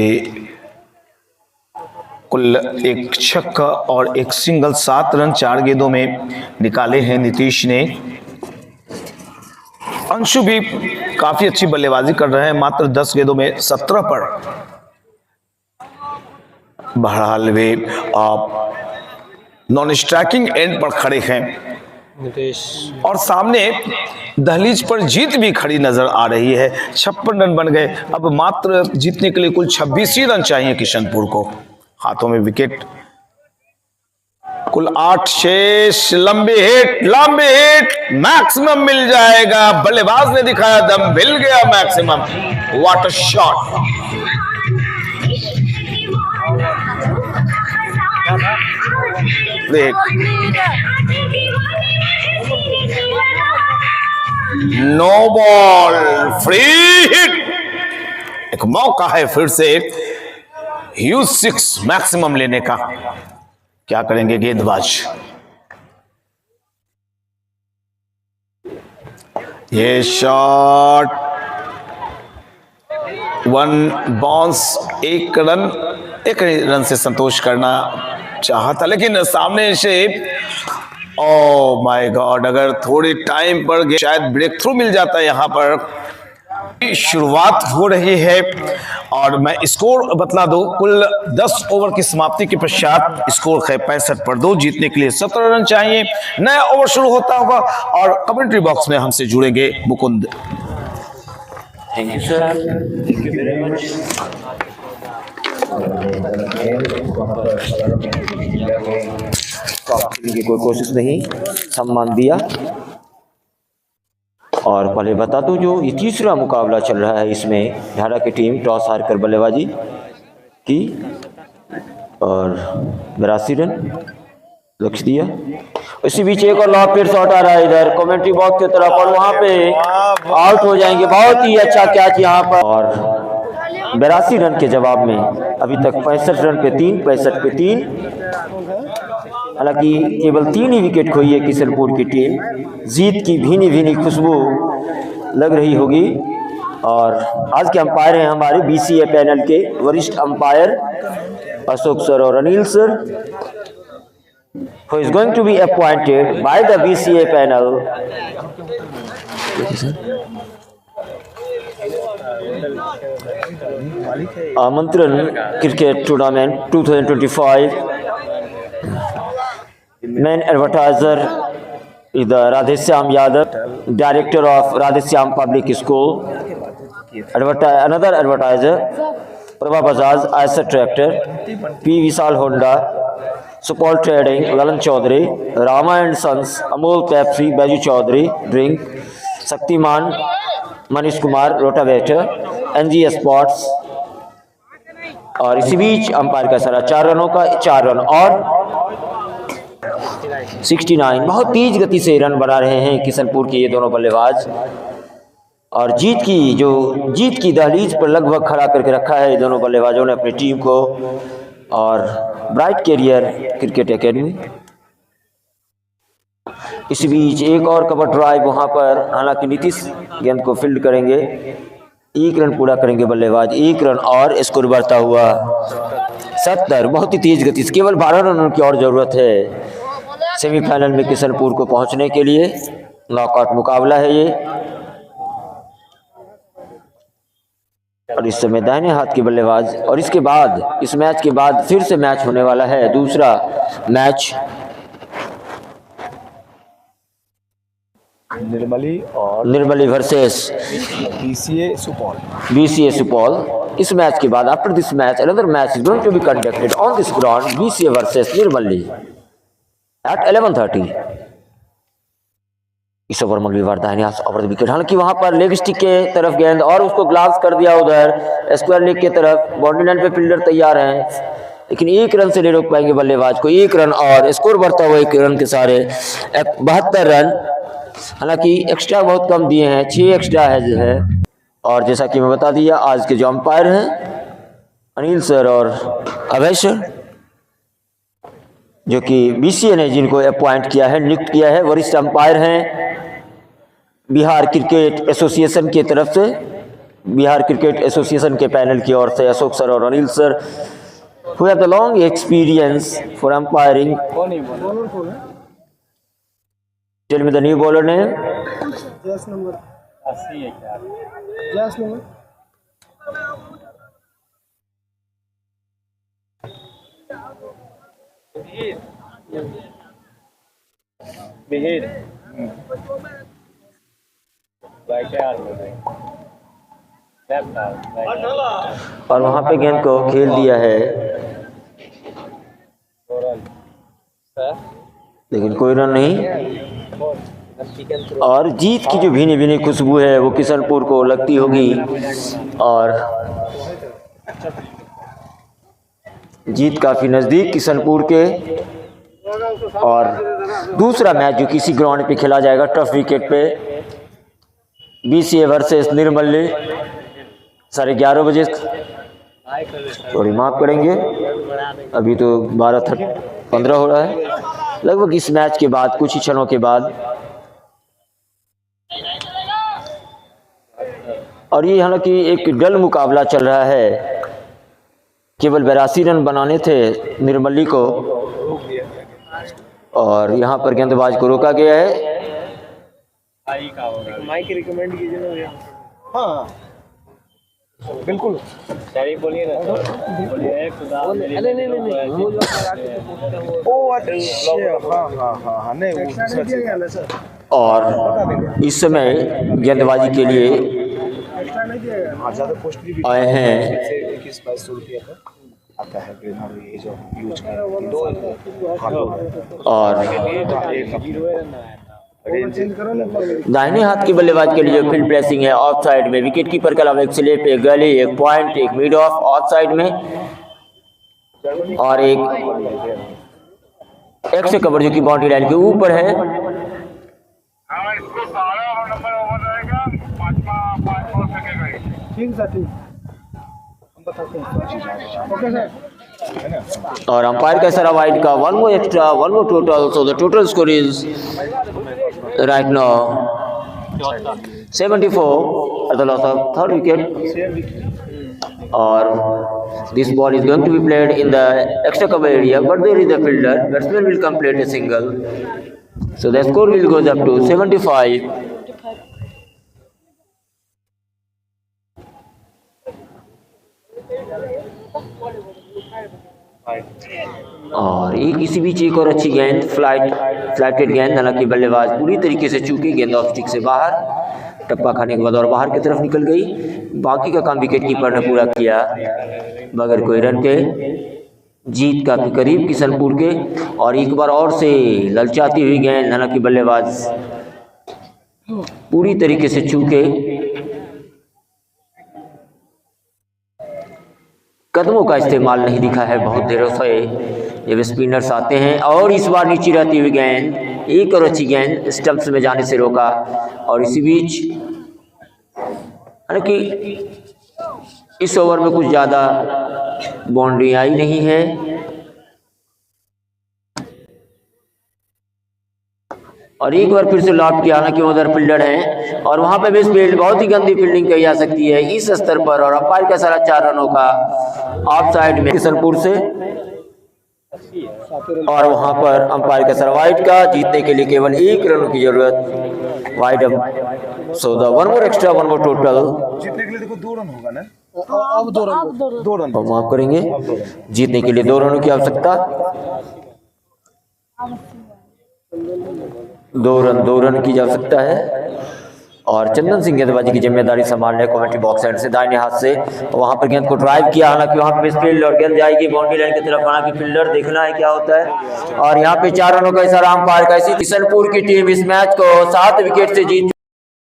कुल 1 छक्का और 1 सिंगल, 7 रन 4 गेंदों में निकाले हैं नीतीश ने। अंशु भी काफी अच्छी बल्लेबाजी कर रहे हैं, मात्र 10 गेंदों में 17 पर। बहरहाल वे नॉन स्ट्राइकिंग एंड पर खड़े हैं और सामने दहलीज पर जीत भी खड़ी नजर आ रही है। 56 रन बन गए, अब मात्र जीतने के लिए कुल 26 ही रन चाहिए किशनपुर को। हाथों में विकेट, कुल 8 शेष। लंबी हिट मैक्सिमम मिल जाएगा। बल्लेबाज ने दिखाया दम, मिल गया maximum. What a shot! No ball, free hit. एक मौका है फिर से ह्यूज 6 मैक्सिमम लेने का। क्या करेंगे गेंदबाज? ये शॉट 1 बाउंस, 1 रन से संतोष करना चाहा था, लेकिन सामने से ओह माय गॉड, अगर थोड़ी टाइम पर शायद ब्रेक थ्रू मिल जाता है। यहाँ पर शुरुआत हो रही है और मैं स्कोर बतला दूं, कुल 10 ओवर की समाप्ति के पश्चात स्कोर है 65 पर 2। जीतने के लिए 17 रन चाहिए। नया ओवर शुरू होता होगा और कमेंट्री बॉक्स में हमसे जुड़ेंगे Mukund. Thank you sir, thank you very much. की कोई कोशिश नहीं, सम्मान दिया। और पहले बता दूं, जो ये तीसरा मुकाबला चल रहा है, इसमें धारा की टीम टॉस हार कर बल्लेबाजी की और 82 रन लक्ष्य दिया। इसी बीच एक और लॉन्ग पेड शॉट आ रहा है इधर कमेंट्री बॉक्स की तरफ और वहां पे आउट हो जाएंगे। बहुत ही अच्छा कैच यहाँ पर और 82 रन के जवाब में अभी तक 65 रन पे 3, 65 पे 3। हालांकि केवल 3 ही विकेट खोई है किशनपुर की टीम। जीत की भीनी भीनी खुशबू लग रही होगी। और आज के अंपायर हैं हमारे BCA पैनल के वरिष्ठ umpire Ashok sir or Anil sir, who is going to be appointed by the BCA panel. Amantran Cricket Tournament 2025. Main advertiser is the Radheshyam Yadav, Director of Radheshyam Public School. Another advertiser, Prabha Bajaj, Aisa Tractor, P. Vishal Honda, Supal Trading, Lalan Chaudhary, Rama and Sons, Amol Pepsi, Baju Chaudhary, Drink, Shaktiman, Manish Kumar, Rotavator, NG Sports. और इसी बीच umpire का सारा 4 रनों का 4 run और 69। बहुत तेज गति से रन बना रहे हैं किशनपुर के ये दोनों बल्लेबाज और जीत की दहलीज पर लगभग खड़ा करके रखा है ये दोनों बल्लेबाजों ने अपनी टीम को। और ब्राइट कैरियर क्रिकेट एकेडमी। इसी बीच एक और कवर ड्राइव वहां पर, हालांकि नीतीश गेंद को फील्ड करेंगे, 1 रन पूरा करेंगे बल्लेबाज, 1 रन और स्कोर बढ़ता हुआ 70। बहुत ही तेज गति से, केवल 12 रनों की और जरूरत है सेमीफाइनल में किशनपुर को पहुंचने के लिए। नॉकआउट मुकाबला है ये। और इस समय दाहिने हाथ के बल्लेबाज, और इसके बाद इस मैच के बाद फिर से मैच होने वाला है, दूसरा match Nirmali versus BCA Supaul. इस मैच के बाद after this match another match is going to be conducted on this ground, BCA versus Nirmali at 11:30। इस ओवर मंगलवार दाहिने हाथ ओवर द विकेट, हालांकि वहां पर लेग स्टिक के तरफ गेंद और उसको ग्लांस कर दिया उधर स्क्वायर लेग के तरफ। बाउंड्री लाइन पे फील्डर तैयार हैं, लेकिन 1 रन से नहीं रोक पाएंगे बल्लेबाज को। 1 रन और स्कोर बढ़ता हुआ 1 रन के सारे 72 रन। हालांकि एक्स्ट्रा बहुत कम दिए हैं, 6 एक्स्ट्रा है। और जैसा कि मैं बता दिया, आज के जो अंपायर हैं अनिल सर और अभय सर, जो कि BCA ने जिनको अपॉइंट किया है, नियुक्त किया है, वरिष्ठ अंपायर हैं बिहार क्रिकेट एसोसिएशन की तरफ से, बिहार क्रिकेट एसोसिएशन के पैनल की ओर से अशोक सर और Anil sir, who have the long experience for umpiring. Tell me the new bowler name. जैस नंबर 80 है क्या? जैस नंबर बिहेर राइट हैंड और वहां पे गेंद को खेल दिया है, लेकिन कोई रन नहीं। और जीत की जो भीनी भीनी खुशबू है वो किशनपुर को लगती होगी, और जीत काफी नजदीक किशनपुर के। और दूसरा मैच जो किसी ग्राउंड पे खेला जाएगा टफ विकेट पे, BCA वर्सेस निर्मली, 11:30 बजे। थोड़ी माफ करेंगे, अभी तो 12:15 हो रहा है लगभग। इस मैच के बाद कुछ ही क्षणों के बाद, और ये हालांकि एक डल मुकाबला चल रहा है, केवल 82 रन बनाने थे निर्मली को, और यहाँ पर गेंदबाज को रोका गया है। माइक रिकमेंड कीजिए ना भैया। हाँ बिल्कुल बोलिए ना, बोलिए खुदा। ओ अच्छा, हाँ नहीं। और इस समय गेंदबाजी के लिए आए हैं 21-22 रुपये का आता है ये जो यूज और दाहिने हाथ के बल्लेबाज के लिए फील्ड प्लेसिंग है ऑफ साइड में। विकेट कीपर के अलावा एक स्लिप, एक गली, एक पॉइंट, एक मिड ऑफ साइड में, और एक से कवर जो कि बाउंड्री लाइन के ऊपर है। ठीक सर, ठीक हम बताते हैं। Okay sir. और अंपायर का इशारा वाइड का, 1 more extra, 1 more total, so the total score is right now 74 at the loss of 3rd wicket. और this ball is going to be played in the extra cover area, but there is a fielder. Batsman will complete a single, so the score will goes up to 75. और एक इसी बीच एक और अच्छी गेंद flighted गेंद, हालांकि बल्लेबाज पूरी तरीके से चूके, गेंद ऑफ स्टिक से बाहर, टप्पा खाने के बाद और बाहर की तरफ निकल गई। बाकी का काम विकेट कीपर ने पूरा किया मगर कोई रन के। जीत काफी करीब किशनपुर के, और एक बार और से ललचाती हुई गेंद, हालांकि बल्लेबाज पूरी तरीके से चूके, कदमों का इस्तेमाल नहीं दिखा है बहुत देरों से जब स्पिनर्स आते हैं। और इस बार नीचे रहती हुई गेंद, एक और अच्छी गेंद स्टंप्स में जाने से रोका। और इसी बीच हालांकि इस ओवर में कुछ ज़्यादा बाउंड्री आई नहीं है, और एक बार फिर से लॉफ्ट किया, हालांकि उधर फील्डर हैं और वहां पे मिस फील्ड, बहुत ही गंदी फील्डिंग कही जा सकती है इस स्तर पर। और अंपायर का सारा 4 रनों का ऑफ साइड में किशनपुर से, और वहां पर अंपायर का सारा वाइड का, जीतने के लिए केवल 1 रन की जरूरत। Wide so the 1 more extra, 1 more total. जीतने के लिए देखो 2 रन होगा ना, अब 2 रन, 2 रन माफ करेंगे, जीतने के लिए 2 रनों की आवश्यकता। 2 रन की आवश्यकता है। और चंदन सिंह गेंदबाजी की जिम्मेदारी संभाल रहे कमेंट्री बॉक्स साइड से दाहिने हाथ से, वहां पर गेंद को ड्राइव किया, हालांकि वहां पे फील्ड और गेंद जाएगी बाउंड्री लाइन की तरफ, हालांकि फील्डर देखना है क्या होता है। और यहाँ पे 4 रनों का इशारा अंपायर का। इसी किशनपुर की टीम इस मैच को 7 विकेट से जीत